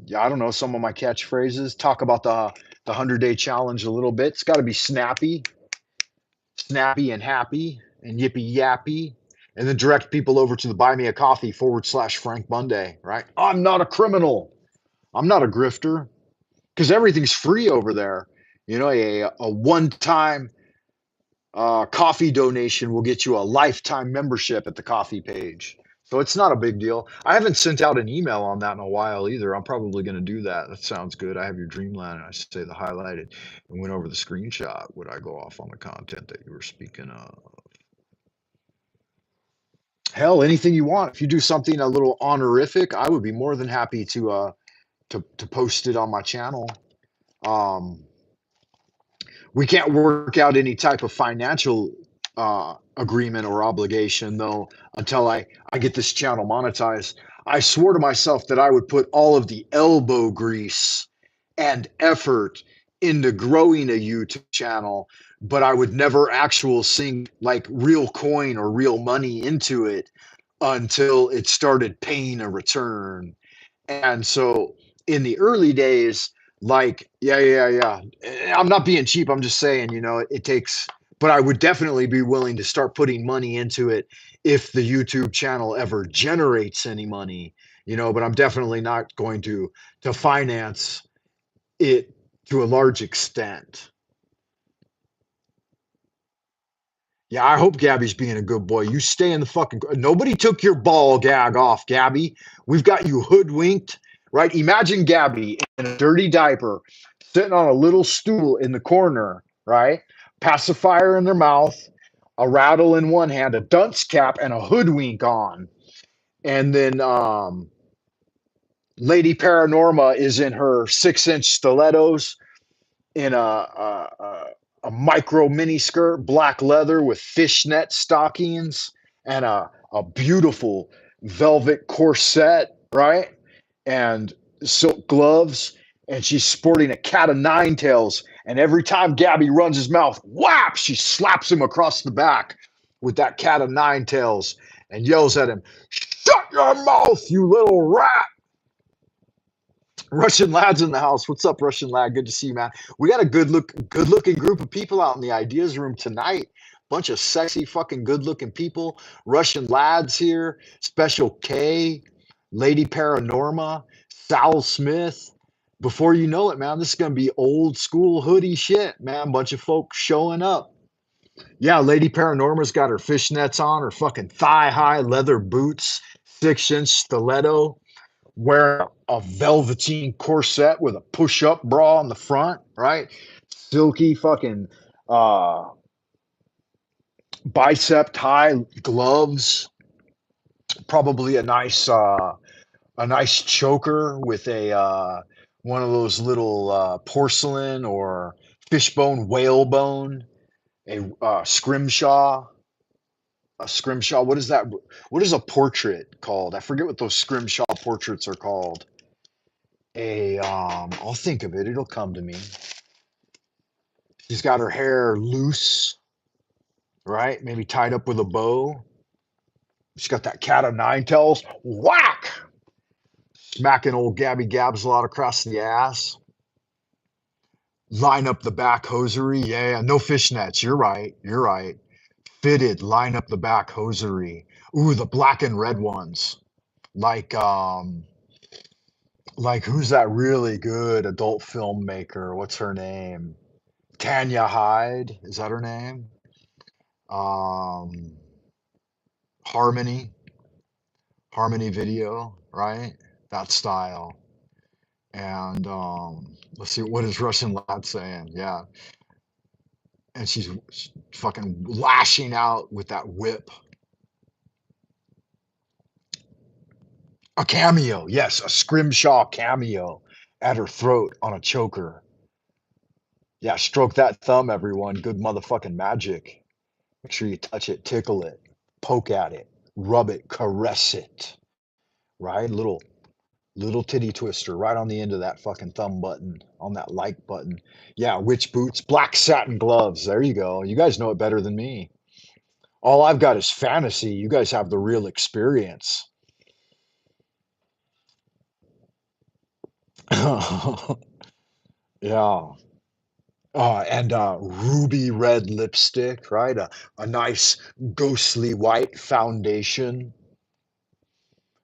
yeah, I don't know, some of my catchphrases. Talk about the 100-day challenge a little bit. It's got to be snappy, snappy and happy and yippee yappy. And then direct people over to the buy me a coffee /Frank Monday, right? I'm not a criminal. I'm not a grifter because everything's free over there. You know, a one-time coffee donation will get you a lifetime membership at the coffee page. So it's not a big deal. I haven't sent out an email on that in a while either. I'm probably going to do that. That sounds good. I have your Dreamland. I say the highlighted and went over the screenshot. Would I go off on the content that you were speaking of? Hell, anything you want. If you do something a little honorific, I would be more than happy to post it on my channel. Um, we can't work out any type of financial agreement or obligation though until I get this channel monetized. I swore to myself that I would put all of the elbow grease and effort into growing a YouTube channel, but I would never actual sink like real coin or real money into it until it started paying a return. And so in the early days, like, yeah. I'm not being cheap. I'm just saying, it takes, but I would definitely be willing to start putting money into it if the YouTube channel ever generates any money, but I'm definitely not going to finance it to a large extent. Yeah, I hope Gabby's being a good boy. You stay in the fucking. Nobody took your ball gag off, Gabby. We've got you hoodwinked, right? Imagine Gabby in a dirty diaper, sitting on a little stool in the corner, right? Pacifier in their mouth, a rattle in one hand, a dunce cap, and a hoodwink on. And then Lady Paranorma is in her 6-inch stilettos in a micro mini skirt, black leather with fishnet stockings, and a beautiful velvet corset, right? And silk gloves. And she's sporting a cat of nine tails. And every time Gabby runs his mouth, whap, she slaps him across the back with that cat of nine tails and yells at him, "Shut your mouth, you little rat." Russian Lad's in the house. What's up, Russian Lad? Good to see you, man. We got a good looking group of people out in the ideas room tonight. Bunch of sexy, fucking good looking people. Russian Lad's here. Special K, Lady Paranorma, Sal Smith. Before you know it, man, this is gonna be old school hoodie shit, man. Bunch of folks showing up. Yeah, Lady Paranorma's got her fishnets on, her fucking thigh high leather boots, 6-inch stiletto, wearing a velveteen corset with a push-up bra on the front, right? Silky fucking uh bicep tie gloves, probably a nice choker with a one of those little porcelain or fishbone whalebone, a scrimshaw. A scrimshaw. What is that? What is a portrait called? I forget what those scrimshaw portraits are called. I'll think of it. It'll come to me. She's got her hair loose, right? Maybe tied up with a bow. She's got that cat o' nine tails. Whack! Smacking old Gabby Gabs-a-lot across the ass. Line up the back hosiery. Yeah, no fishnets. You're right. You're right. Fitted. Line up the back hosiery. Ooh, the black and red ones. Like like who's that really good adult filmmaker? What's her name? Tanya Hyde. Is that her name? Um, Harmony. Harmony Video, right? That style. And let's see, what is Russian Lad saying? Yeah. And she's fucking lashing out with that whip. A cameo, yes, a scrimshaw cameo at her throat on a choker. Yeah, stroke that thumb, everyone. Good motherfucking magic. Make sure you touch it, tickle it, poke at it, rub it, caress it. Right? Little titty twister right on the end of that fucking thumb button, on that like button. Yeah, witch boots, black satin gloves. There you go. You guys know it better than me. All I've got is fantasy. You guys have the real experience. Yeah. And ruby red lipstick, right? A nice ghostly white foundation,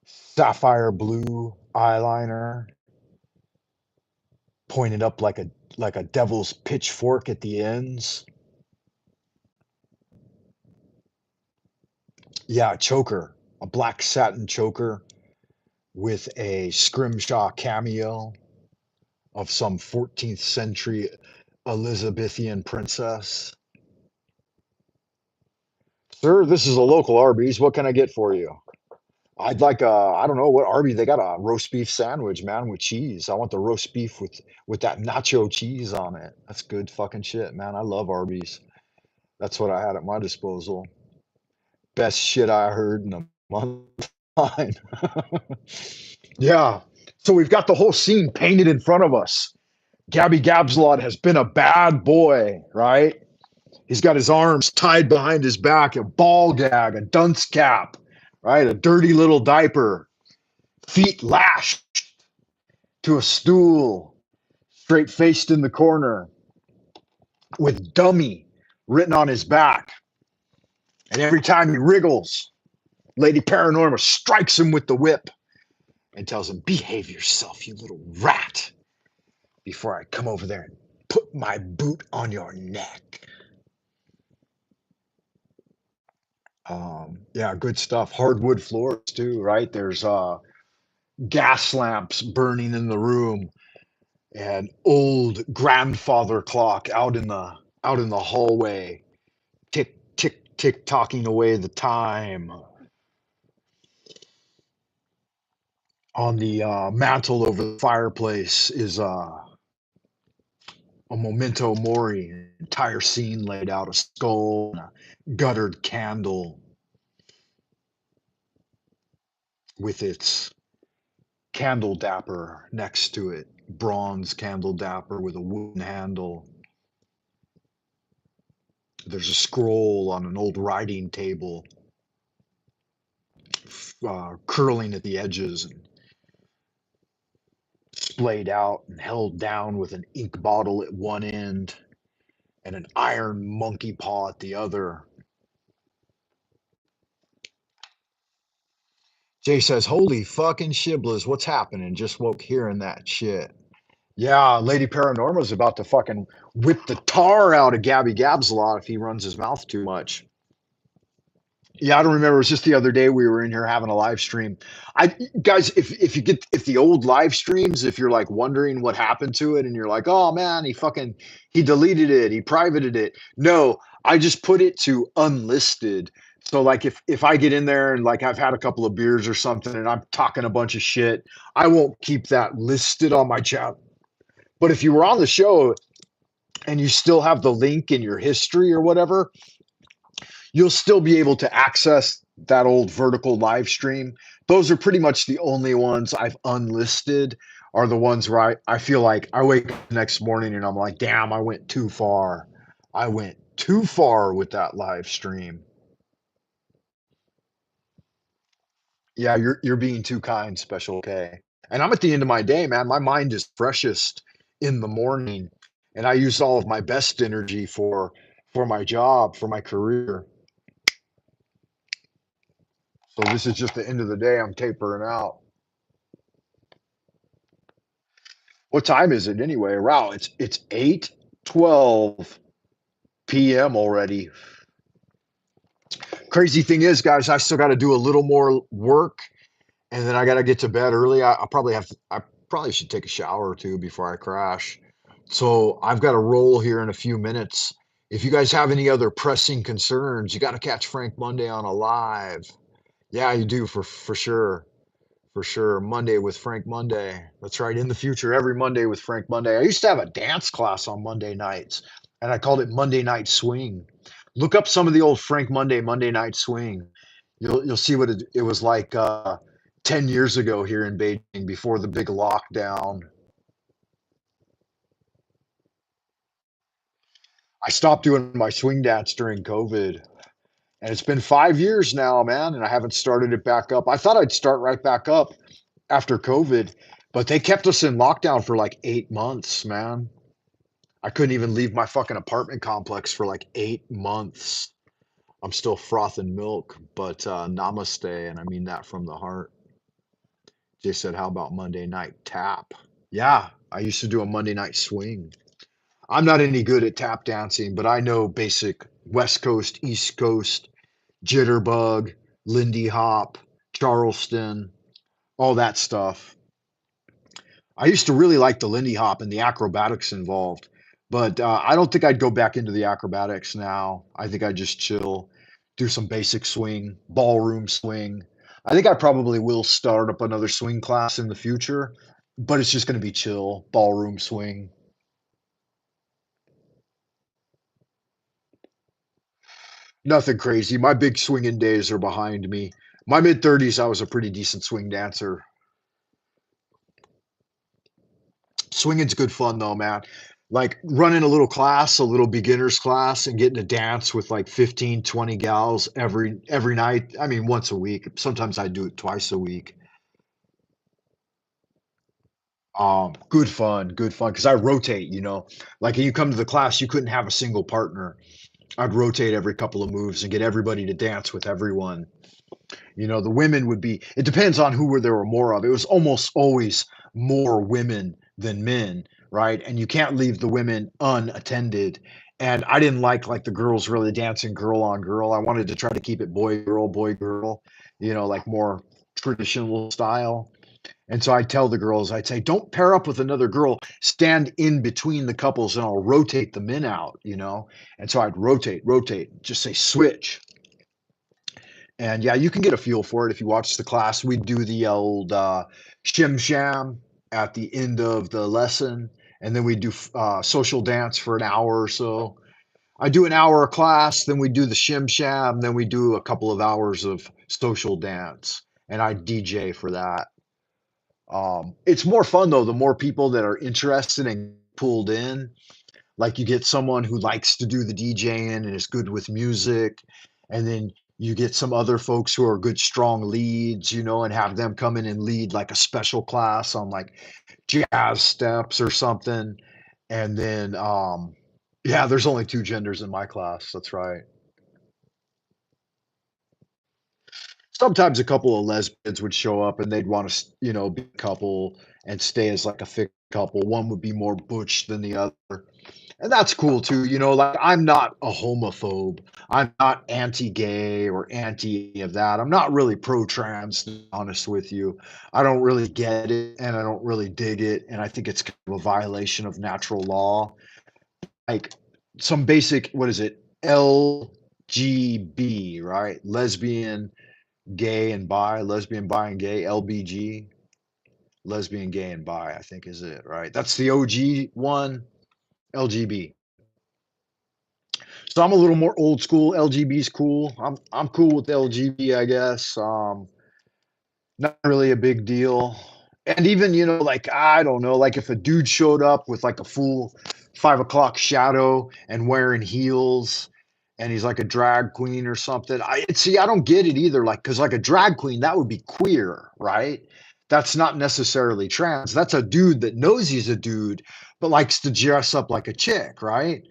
sapphire blue eyeliner, pointed up like a devil's pitchfork at the ends. Yeah, a choker, a black satin choker with a scrimshaw cameo of some 14th century Elizabethan princess. Sir, this is a local Arby's. What can I get for you? I'd like I don't know what Arby's. They got a roast beef sandwich, man, with cheese. I want the roast beef with that nacho cheese on it. That's good fucking shit, man. I love Arby's. That's what I had at my disposal. Best shit I heard in a month time. Yeah. So we've got the whole scene painted in front of us. Gabby Gabslot has been a bad boy, right? He's got his arms tied behind his back, a ball gag, a dunce cap, right? A dirty little diaper, feet lashed to a stool, straight faced in the corner, with dummy written on his back. And every time he wriggles, Lady Paranorma strikes him with the whip and tells him, "Behave yourself, you little rat, before I come over there and put my boot on your neck." Yeah, good stuff. Hardwood floors too, right? There's gas lamps burning in the room, and old grandfather clock out in the hallway, tick tick tick tocking away the time. On the mantle over the fireplace is a memento mori, entire scene laid out, a skull, a guttered candle with its candle dapper next to it, bronze candle dapper with a wooden handle. There's a scroll on an old writing table, curling at the edges and splayed out and held down with an ink bottle at one end and an iron monkey paw at the other. Jay says, "Holy fucking shibboleths, what's happening? Just woke hearing that shit." Yeah, Lady Paranorma's about to fucking whip the tar out of Gabby Gabslot if he runs his mouth too much. Yeah, I don't remember. It was just the other day we were in here having a live stream. I guys, if the old live streams, if you're like wondering what happened to it and you're like, "Oh man, he deleted it, he privated it." No, I just put it to unlisted. So like if I get in there and like I've had a couple of beers or something and I'm talking a bunch of shit, I won't keep that listed on my channel. But if you were on the show and you still have the link in your history or whatever, you'll still be able to access that old vertical live stream. Those are pretty much the only ones I've unlisted, are the ones where I feel like I wake up the next morning and I'm like, damn, I went too far. I went too far with that live stream. Yeah, you're being too kind, Special K. And I'm at the end of my day, man. My mind is freshest in the morning, and I use all of my best energy for my job, for my career. So this is just the end of the day. I'm tapering out. What time is it anyway? Wow, it's 8:12 p.m. already. Crazy thing is, guys, I still got to do a little more work, and then I got to get to bed early. I probably have to. I probably should take a shower or two before I crash. So I've got to roll here in a few minutes. If you guys have any other pressing concerns, you got to catch Frank Monday on a live. Yeah, you do for sure. For sure. Monday with Frank Monday. That's right. In the future, every Monday with Frank Monday. I used to have a dance class on Monday nights, and I called it Monday Night Swing. Look up some of the old Frank Monday, Monday Night Swing. You'll see what it was like 10 years ago here in Beijing before the big lockdown. I stopped doing my swing dance during COVID, and it's been 5 years now, man, and I haven't started it back up. I thought I'd start right back up after COVID, but they kept us in lockdown for like 8 months, man. I couldn't even leave my fucking apartment complex for like 8 months. I'm still frothing milk, but namaste, and I mean that from the heart. They said, how about Monday night tap? Yeah, I used to do a Monday night swing. I'm not any good at tap dancing, but I know basic West Coast, East Coast, jitterbug, Lindy Hop, Charleston, all that stuff. I used to really like the Lindy Hop and the acrobatics involved, but I don't think I'd go back into the acrobatics now. I think I'd just chill, do some basic swing, ballroom swing. I think I probably will start up another swing class in the future, but it's just going to be chill, ballroom swing. Nothing crazy. My big swinging days are behind me. My mid 30s, I was a pretty decent swing dancer. Swinging's good fun though, man. Like running a little class, a little beginners class, and getting to dance with like 15, 20 gals every night. I mean, once a week. Sometimes I do it twice a week. Good fun, good fun. Because I rotate, Like you come to the class, you couldn't have a single partner. I'd rotate every couple of moves and get everybody to dance with everyone. The women would be, it depends on who were there were more of. It was almost always more women than men, right? And you can't leave the women unattended. And I didn't like the girls really dancing girl on girl. I wanted to try to keep it boy girl, like more traditional style. And so I'd tell the girls, I'd say, don't pair up with another girl, stand in between the couples and I'll rotate the men out. And so I'd rotate, just say switch, and yeah, you can get a feel for it if you watch the class. We do the old shim sham at the end of the lesson, and then we do social dance for an hour or so. I do an hour of class, then we do the shim sham, then we do a couple of hours of social dance, and I DJ for that. It's more fun though, the more people that are interested and pulled in. Like you get someone who likes to do the DJing and is good with music, and then you get some other folks who are good strong leads, and have them come in and lead like a special class on like jazz steps or something. And then yeah, there's only two genders in my class. That's right. Sometimes a couple of lesbians would show up and they'd want to, be a couple and stay as like a thick couple. One would be more butch than the other. And that's cool too. Like I'm not a homophobe. I'm not anti-gay or anti of that. I'm not really pro-trans, to be honest with you. I don't really get it and I don't really dig it. And I think it's kind of a violation of natural law. Like some basic, what is it? LGB, right? Lesbian, gay and bi, lesbian, bi and gay, LBG, lesbian, gay and bi, I think is it, right? That's the OG one, LGB. So I'm a little more old school. LGB's cool. I'm cool with LGB, I guess. Not really a big deal. And even, like, I don't know, like if a dude showed up with like a full 5 o'clock shadow and wearing heels and he's like a drag queen or something. I don't get it either. Like, cause like a drag queen, that would be queer, right? That's not necessarily trans. That's a dude that knows he's a dude, but likes to dress up like a chick, right?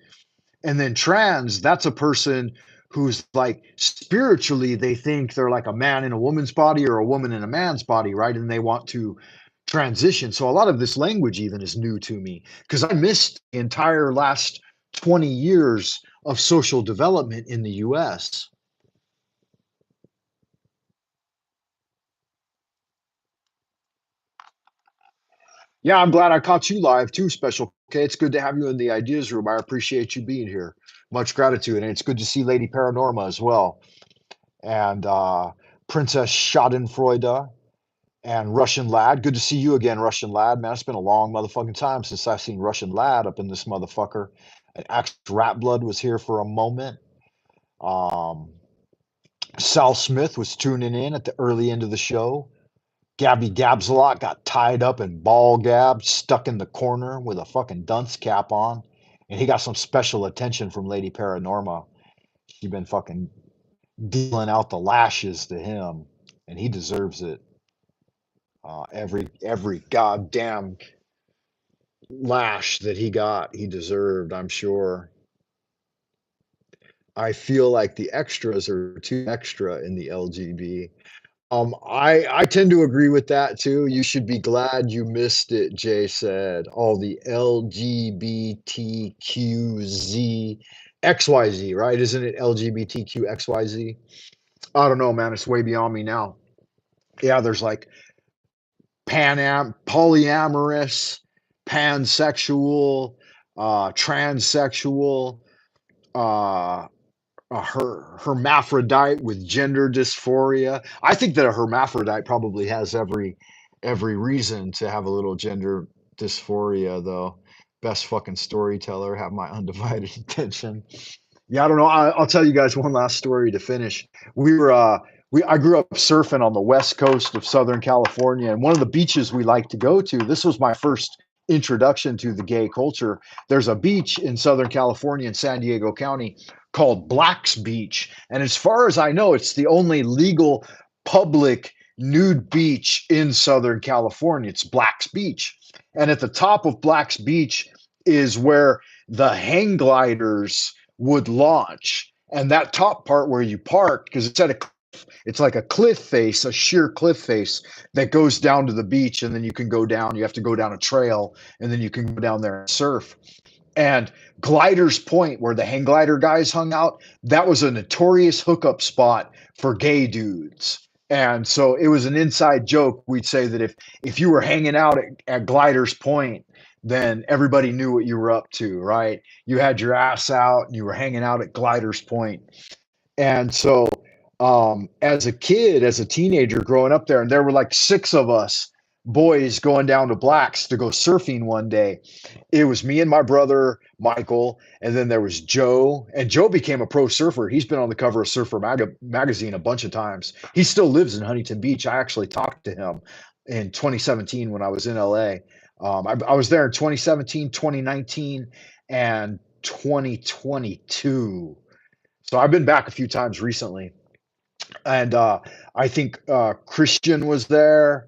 And then trans, that's a person who's like spiritually, they think they're like a man in a woman's body or a woman in a man's body, right? And they want to transition. So a lot of this language even is new to me because I missed the entire last 20 years of social development in the US. Yeah, I'm glad I caught you live too, Special K. It's good to have you in the ideas room. I appreciate you being here. Much gratitude. And it's good to see Lady Paranorma as well. And Princess Schadenfreude and Russian Lad. Good to see you again, Russian Lad. Man, it's been a long motherfucking time since I've seen Russian Lad up in this motherfucker. And Axe Rat Blood was here for a moment. Um, Sal Smith was tuning in at the early end of the show. Gabby Gabsalot got tied up and ball gabbed, stuck in the corner with a fucking dunce cap on. And he got some special attention from Lady Paranorma. She been fucking dealing out the lashes to him, and he deserves it. Every goddamn lash that he got, he deserved, I'm sure. I feel like the extras are too extra in the LGB. I tend to agree with that too. You should be glad you missed it, Jay said. All the LGBTQZ XYZ, right? Isn't it LGBTQXYZ? I don't know, man. It's way beyond me now. Yeah, there's like polyamorous, pansexual, transsexual, uh, hermaphrodite with gender dysphoria. I think that a hermaphrodite probably has every reason to have a little gender dysphoria, though. Best fucking storyteller, have my undivided attention. Yeah, I don't know. I'll tell you guys one last story to finish. We were I grew up surfing on the west coast of Southern California, and one of the beaches we like to go to. This was my first introduction to the gay culture. There's a beach in Southern California in San Diego County called Black's Beach, and as far as I know, it's the only legal public nude beach in Southern California. It's Black's Beach, and at the top of Black's Beach is where the hang gliders would launch. And that top part where you park, because it's like a cliff face, a sheer cliff face that goes down to the beach, and then you can go down. You have to go down a trail, and then you can go down there and surf. And Gliders Point, where the hang glider guys hung out, that was a notorious hookup spot for gay dudes. And so it was an inside joke. We'd say that if you were hanging out at Gliders Point, then everybody knew what you were up to, right? You had your ass out and you were hanging out at Gliders Point. And so as a kid, as a teenager growing up there, and there were like six of us boys going down to Blacks to go surfing one day. It was me and my brother Michael, and then there was Joe, and Joe became a pro surfer. He's been on the cover of magazine a bunch of times. He still lives in Huntington Beach. I actually talked to him in 2017 when I was in LA. I was there in 2017, 2019, and 2022. So I've been back a few times recently. And I think Christian was there,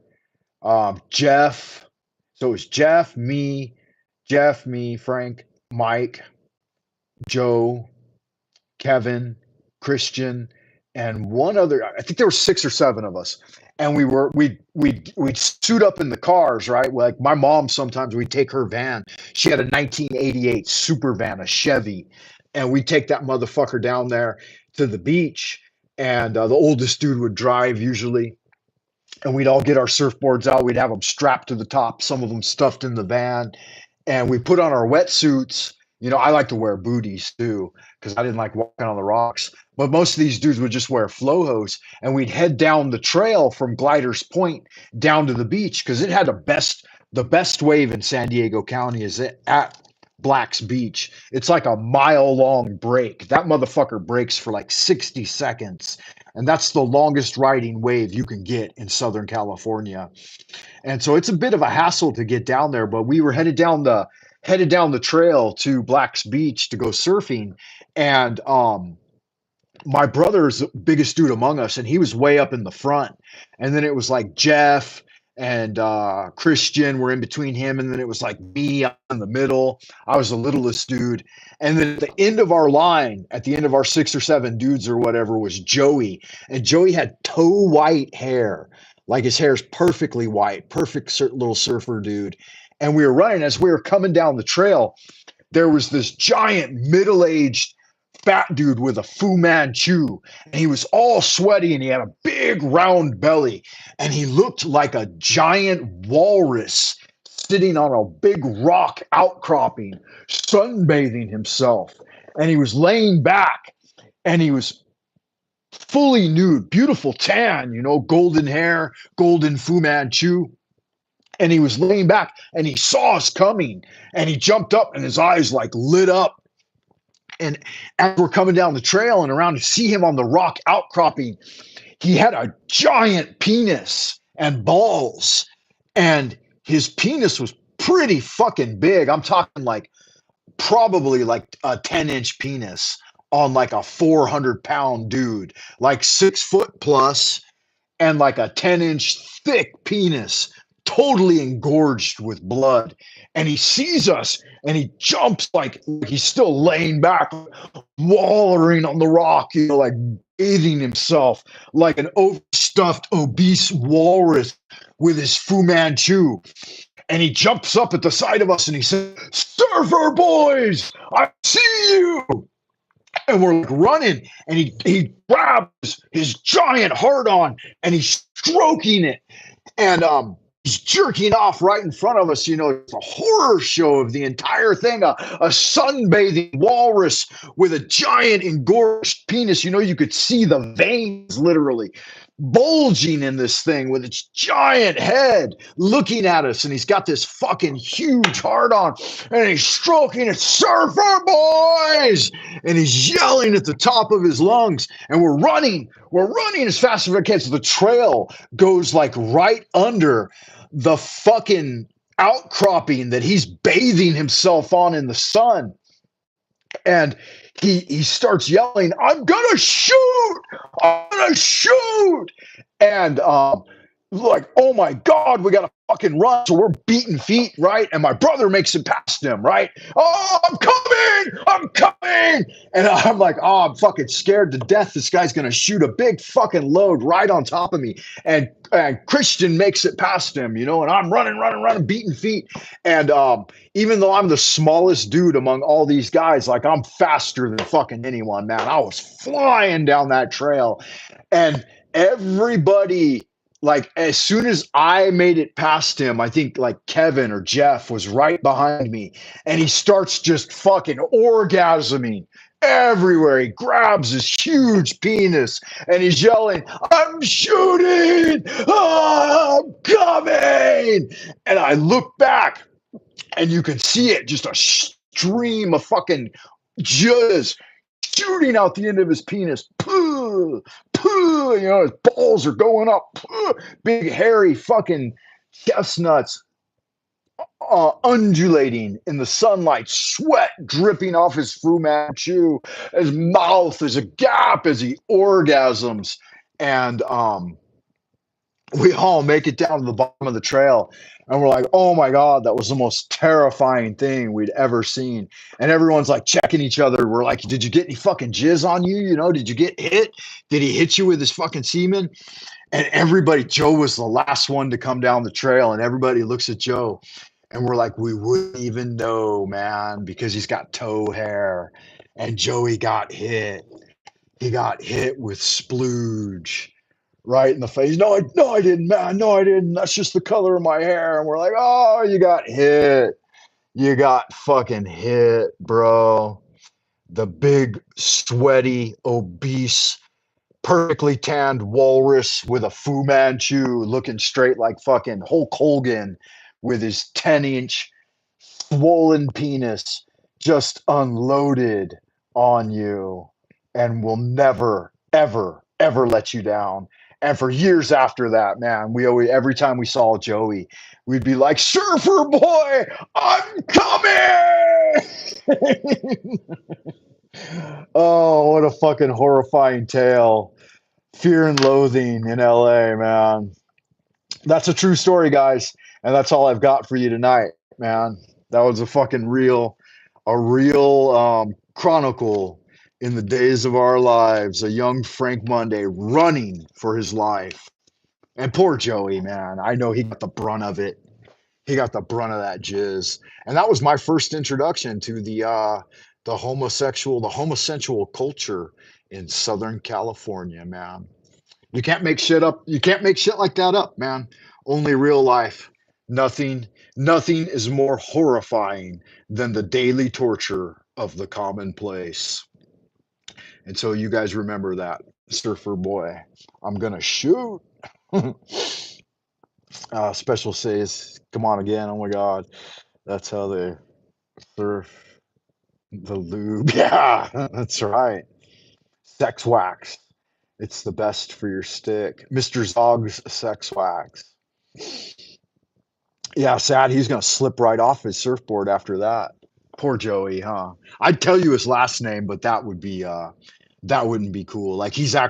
Jeff. So it was Jeff, me, Frank, Mike, Joe, Kevin, Christian, and one other. I think there were six or seven of us, and we'd suit up in the cars, right? Like my mom, sometimes we'd take her van. She had a 1988 super van, a Chevy, and we'd take that motherfucker down there to the beach. And the oldest dude would drive usually, and we'd all get our surfboards out. We'd have them strapped to the top, some of them stuffed in the van, and we put on our wetsuits. I like to wear booties too because I didn't like walking on the rocks. But most of these dudes would just wear flow hose, and we'd head down the trail from Gliders Point down to the beach because it had the best wave in San Diego County is at Black's Beach. It's like a mile-long break. That motherfucker breaks for like 60 seconds. And that's the longest riding wave you can get in Southern California. And so it's a bit of a hassle to get down there, but we were headed down the trail to Black's Beach to go surfing. And my brother's the biggest dude among us, and he was way up in the front. And then it was like Jeff and Christian were in between him, and then it was like me in the middle. I was the littlest dude. And then at the end of our line, at the end of our 6 or 7 dudes or whatever, was Joey. And Joey had toe white hair. Like his hair's perfectly white, perfect little surfer dude. And we were running. As we were coming down the trail, there was this giant middle-aged fat dude with a Fu Manchu, and he was all sweaty, and he had a big round belly, and he looked like a giant walrus sitting on a big rock outcropping, sunbathing himself. And he was laying back, and he was fully nude, beautiful tan, golden hair, golden Fu Manchu. And he was laying back, and he saw us coming, and he jumped up, and his eyes like lit up. And as we're coming down the trail and around to see him on the rock outcropping, he had a giant penis and balls. And his penis was pretty fucking big. I'm talking like probably like a 10-inch penis on like a 400-pound dude, like 6 foot plus, and like a 10-inch thick penis, totally engorged with blood. And he sees us, and he jumps like he's still laying back, wallowing on the rock, like bathing himself like an overstuffed, obese walrus with his Fu Manchu. And he jumps up at the side of us, and he says, "Surfer boys, I see you." And we're like running, and he grabs his giant heart on, and he's stroking it. And he's jerking off right in front of us. It's a horror show of the entire thing. A sunbathing walrus with a giant engorged penis. You could see the veins literally bulging in this thing with its giant head looking at us. And he's got this fucking huge heart on, and he's stroking it, "Surfer boys!" And he's yelling at the top of his lungs. And we're running as fast as we can. So the trail goes like right under the fucking outcropping that he's bathing himself on in the sun. And he starts yelling, "I'm gonna shoot! I'm gonna shoot!" And like, oh my God, we gotta fucking run. So we're beating feet, right? And my brother makes it past him, right? "Oh, I'm coming. And I'm like, oh, I'm fucking scared to death. This guy's gonna shoot a big fucking load right on top of me. And Christian makes it past him, and I'm running, beating feet. And even though I'm the smallest dude among all these guys, like I'm faster than fucking anyone, man. I was flying down that trail. And everybody, like as soon as I made it past him, I think like Kevin or Jeff was right behind me, and he starts just fucking orgasming everywhere. He grabs his huge penis, and he's yelling, "I'm shooting! I'm coming!" And I look back, and you can see it, just a stream of fucking jizz shooting out the end of his penis. Pooh, pooh, his balls are going up. Pooh, big hairy fucking chestnuts undulating in the sunlight, sweat dripping off his Fu Manchu. His mouth is agape as he orgasms. And we all make it down to the bottom of the trail, and we're like, oh my God, that was the most terrifying thing we'd ever seen. And everyone's like checking each other. We're like, did you get any fucking jizz on you? Did you get hit? Did he hit you with his fucking semen? And everybody, Joe was the last one to come down the trail, and everybody looks at Joe, and we're like, we wouldn't even know, man, because he's got toe hair. And Joey got hit. He got hit with splooge right in the face. No, I didn't, man. No, I didn't. That's just the color of my hair. And we're like, oh, you got hit. You got fucking hit, bro. The big, sweaty, obese, perfectly tanned walrus with a Fu Manchu looking straight like fucking Hulk Hogan with his 10-inch swollen penis just unloaded on you and will never, ever, ever let you down. And for years after that, man, we always, every time we saw Joey, we'd be like, "Surfer boy, I'm coming!" Oh, what a fucking horrifying tale. Fear and loathing in LA, man. That's a true story, guys. And that's all I've got for you tonight, man. That was a real chronicle in the days of our lives. A young Frank Monday running for his life. And poor Joey, man. I know he got the brunt of it. He got the brunt of that jizz. And that was my first introduction to the homosexual culture in Southern California, man. You can't make shit up. You can't make shit like that up, man. Only real life. Nothing, nothing is more horrifying than the daily torture of the commonplace. And so you guys remember that, surfer boy. I'm gonna shoot. Special says, "Come on again." Oh my God, that's how they surf the lube. Yeah, that's right. Sex wax. It's the best for your stick. Mr. Zog's sex wax. Yeah, sad. He's going to slip right off his surfboard after that. Poor Joey, huh? I'd tell you his last name, but that wouldn't be cool. Like he's a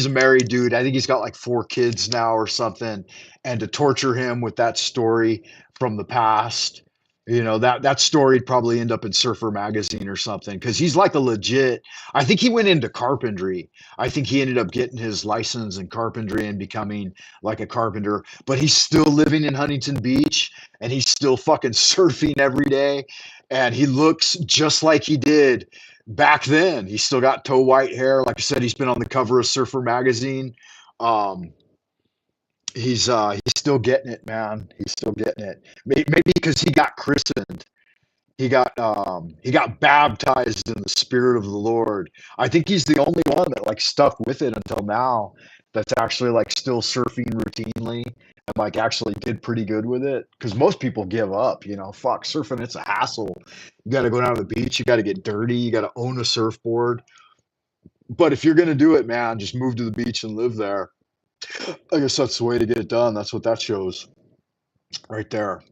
married dude. I think he's got like 4 kids now or something. And to torture him with that story from the past, that story'd probably end up in Surfer Magazine or something because he's like a legit. I think he went into carpentry. I think he ended up getting his license in carpentry and becoming like a carpenter, but he's still living in Huntington Beach and he's still fucking surfing every day. And he looks just like he did back then. He's still got toe white hair. Like I said, he's been on the cover of Surfer Magazine. Um, he's still getting it, man. He's still getting it. Maybe because he got christened. He got baptized in the spirit of the Lord. I think he's the only one that like stuck with it until now. That's actually like still surfing routinely and like actually did pretty good with it. Because most people give up. Fuck surfing. It's a hassle. You got to go down to the beach. You got to get dirty. You got to own a surfboard. But if you're gonna do it, man, just move to the beach and live there. I guess that's the way to get it done. That's what that shows right there.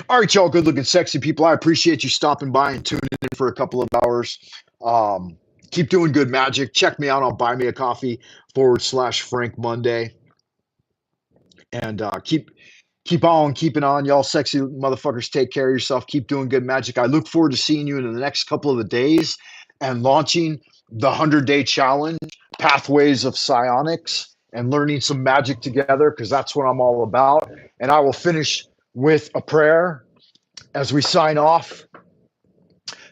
All right, y'all, good looking, sexy people. I appreciate you stopping by and tuning in for a couple of hours. Um, keep doing good magic. Check me out on Buy Me a Coffee /Frank Monday. And keep on keeping on, y'all sexy motherfuckers. Take care of yourself. Keep doing good magic. I look forward to seeing you in the next couple of the days and launching the 100-day challenge, Pathways of Psionics, and learning some magic together because that's what I'm all about. And I will finish with a prayer as we sign off.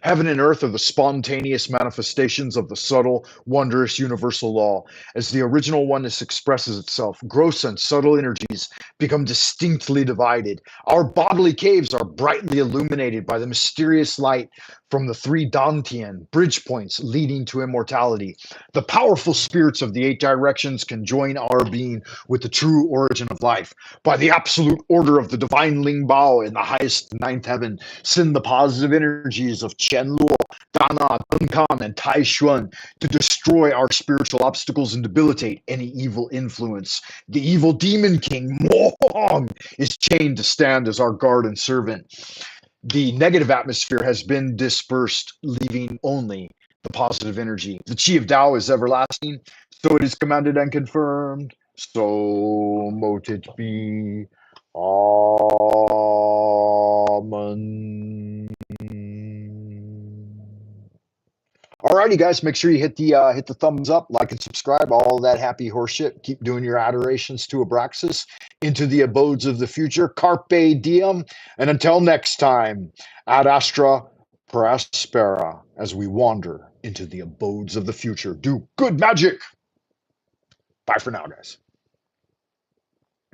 Heaven and earth are the spontaneous manifestations of the subtle, wondrous universal law. As the original oneness expresses itself, gross and subtle energies become distinctly divided. Our bodily caves are brightly illuminated by the mysterious light from the 3 Dantian bridge points leading to immortality. The powerful spirits of the 8 directions can join our being with the true origin of life. By the absolute order of the divine Ling Bao in the highest 9th heaven, send the positive energies of Chen Luo, Dana, Dunkan, and Tai Xuan to destroy our spiritual obstacles and debilitate any evil influence. The evil demon king, Mo Hong, is chained to stand as our guard and servant. The negative atmosphere has been dispersed, leaving only the positive energy. The Chi of Tao is everlasting, so it is commanded and confirmed. So mote it be. Amen. Alrighty, guys, make sure you hit the thumbs up, like and subscribe, all that happy horseshit. Keep doing your adorations to Abraxas into the abodes of the future. Carpe diem, and until next time, ad astra prospera, as we wander into the abodes of the future. Do good magic. Bye for now, guys.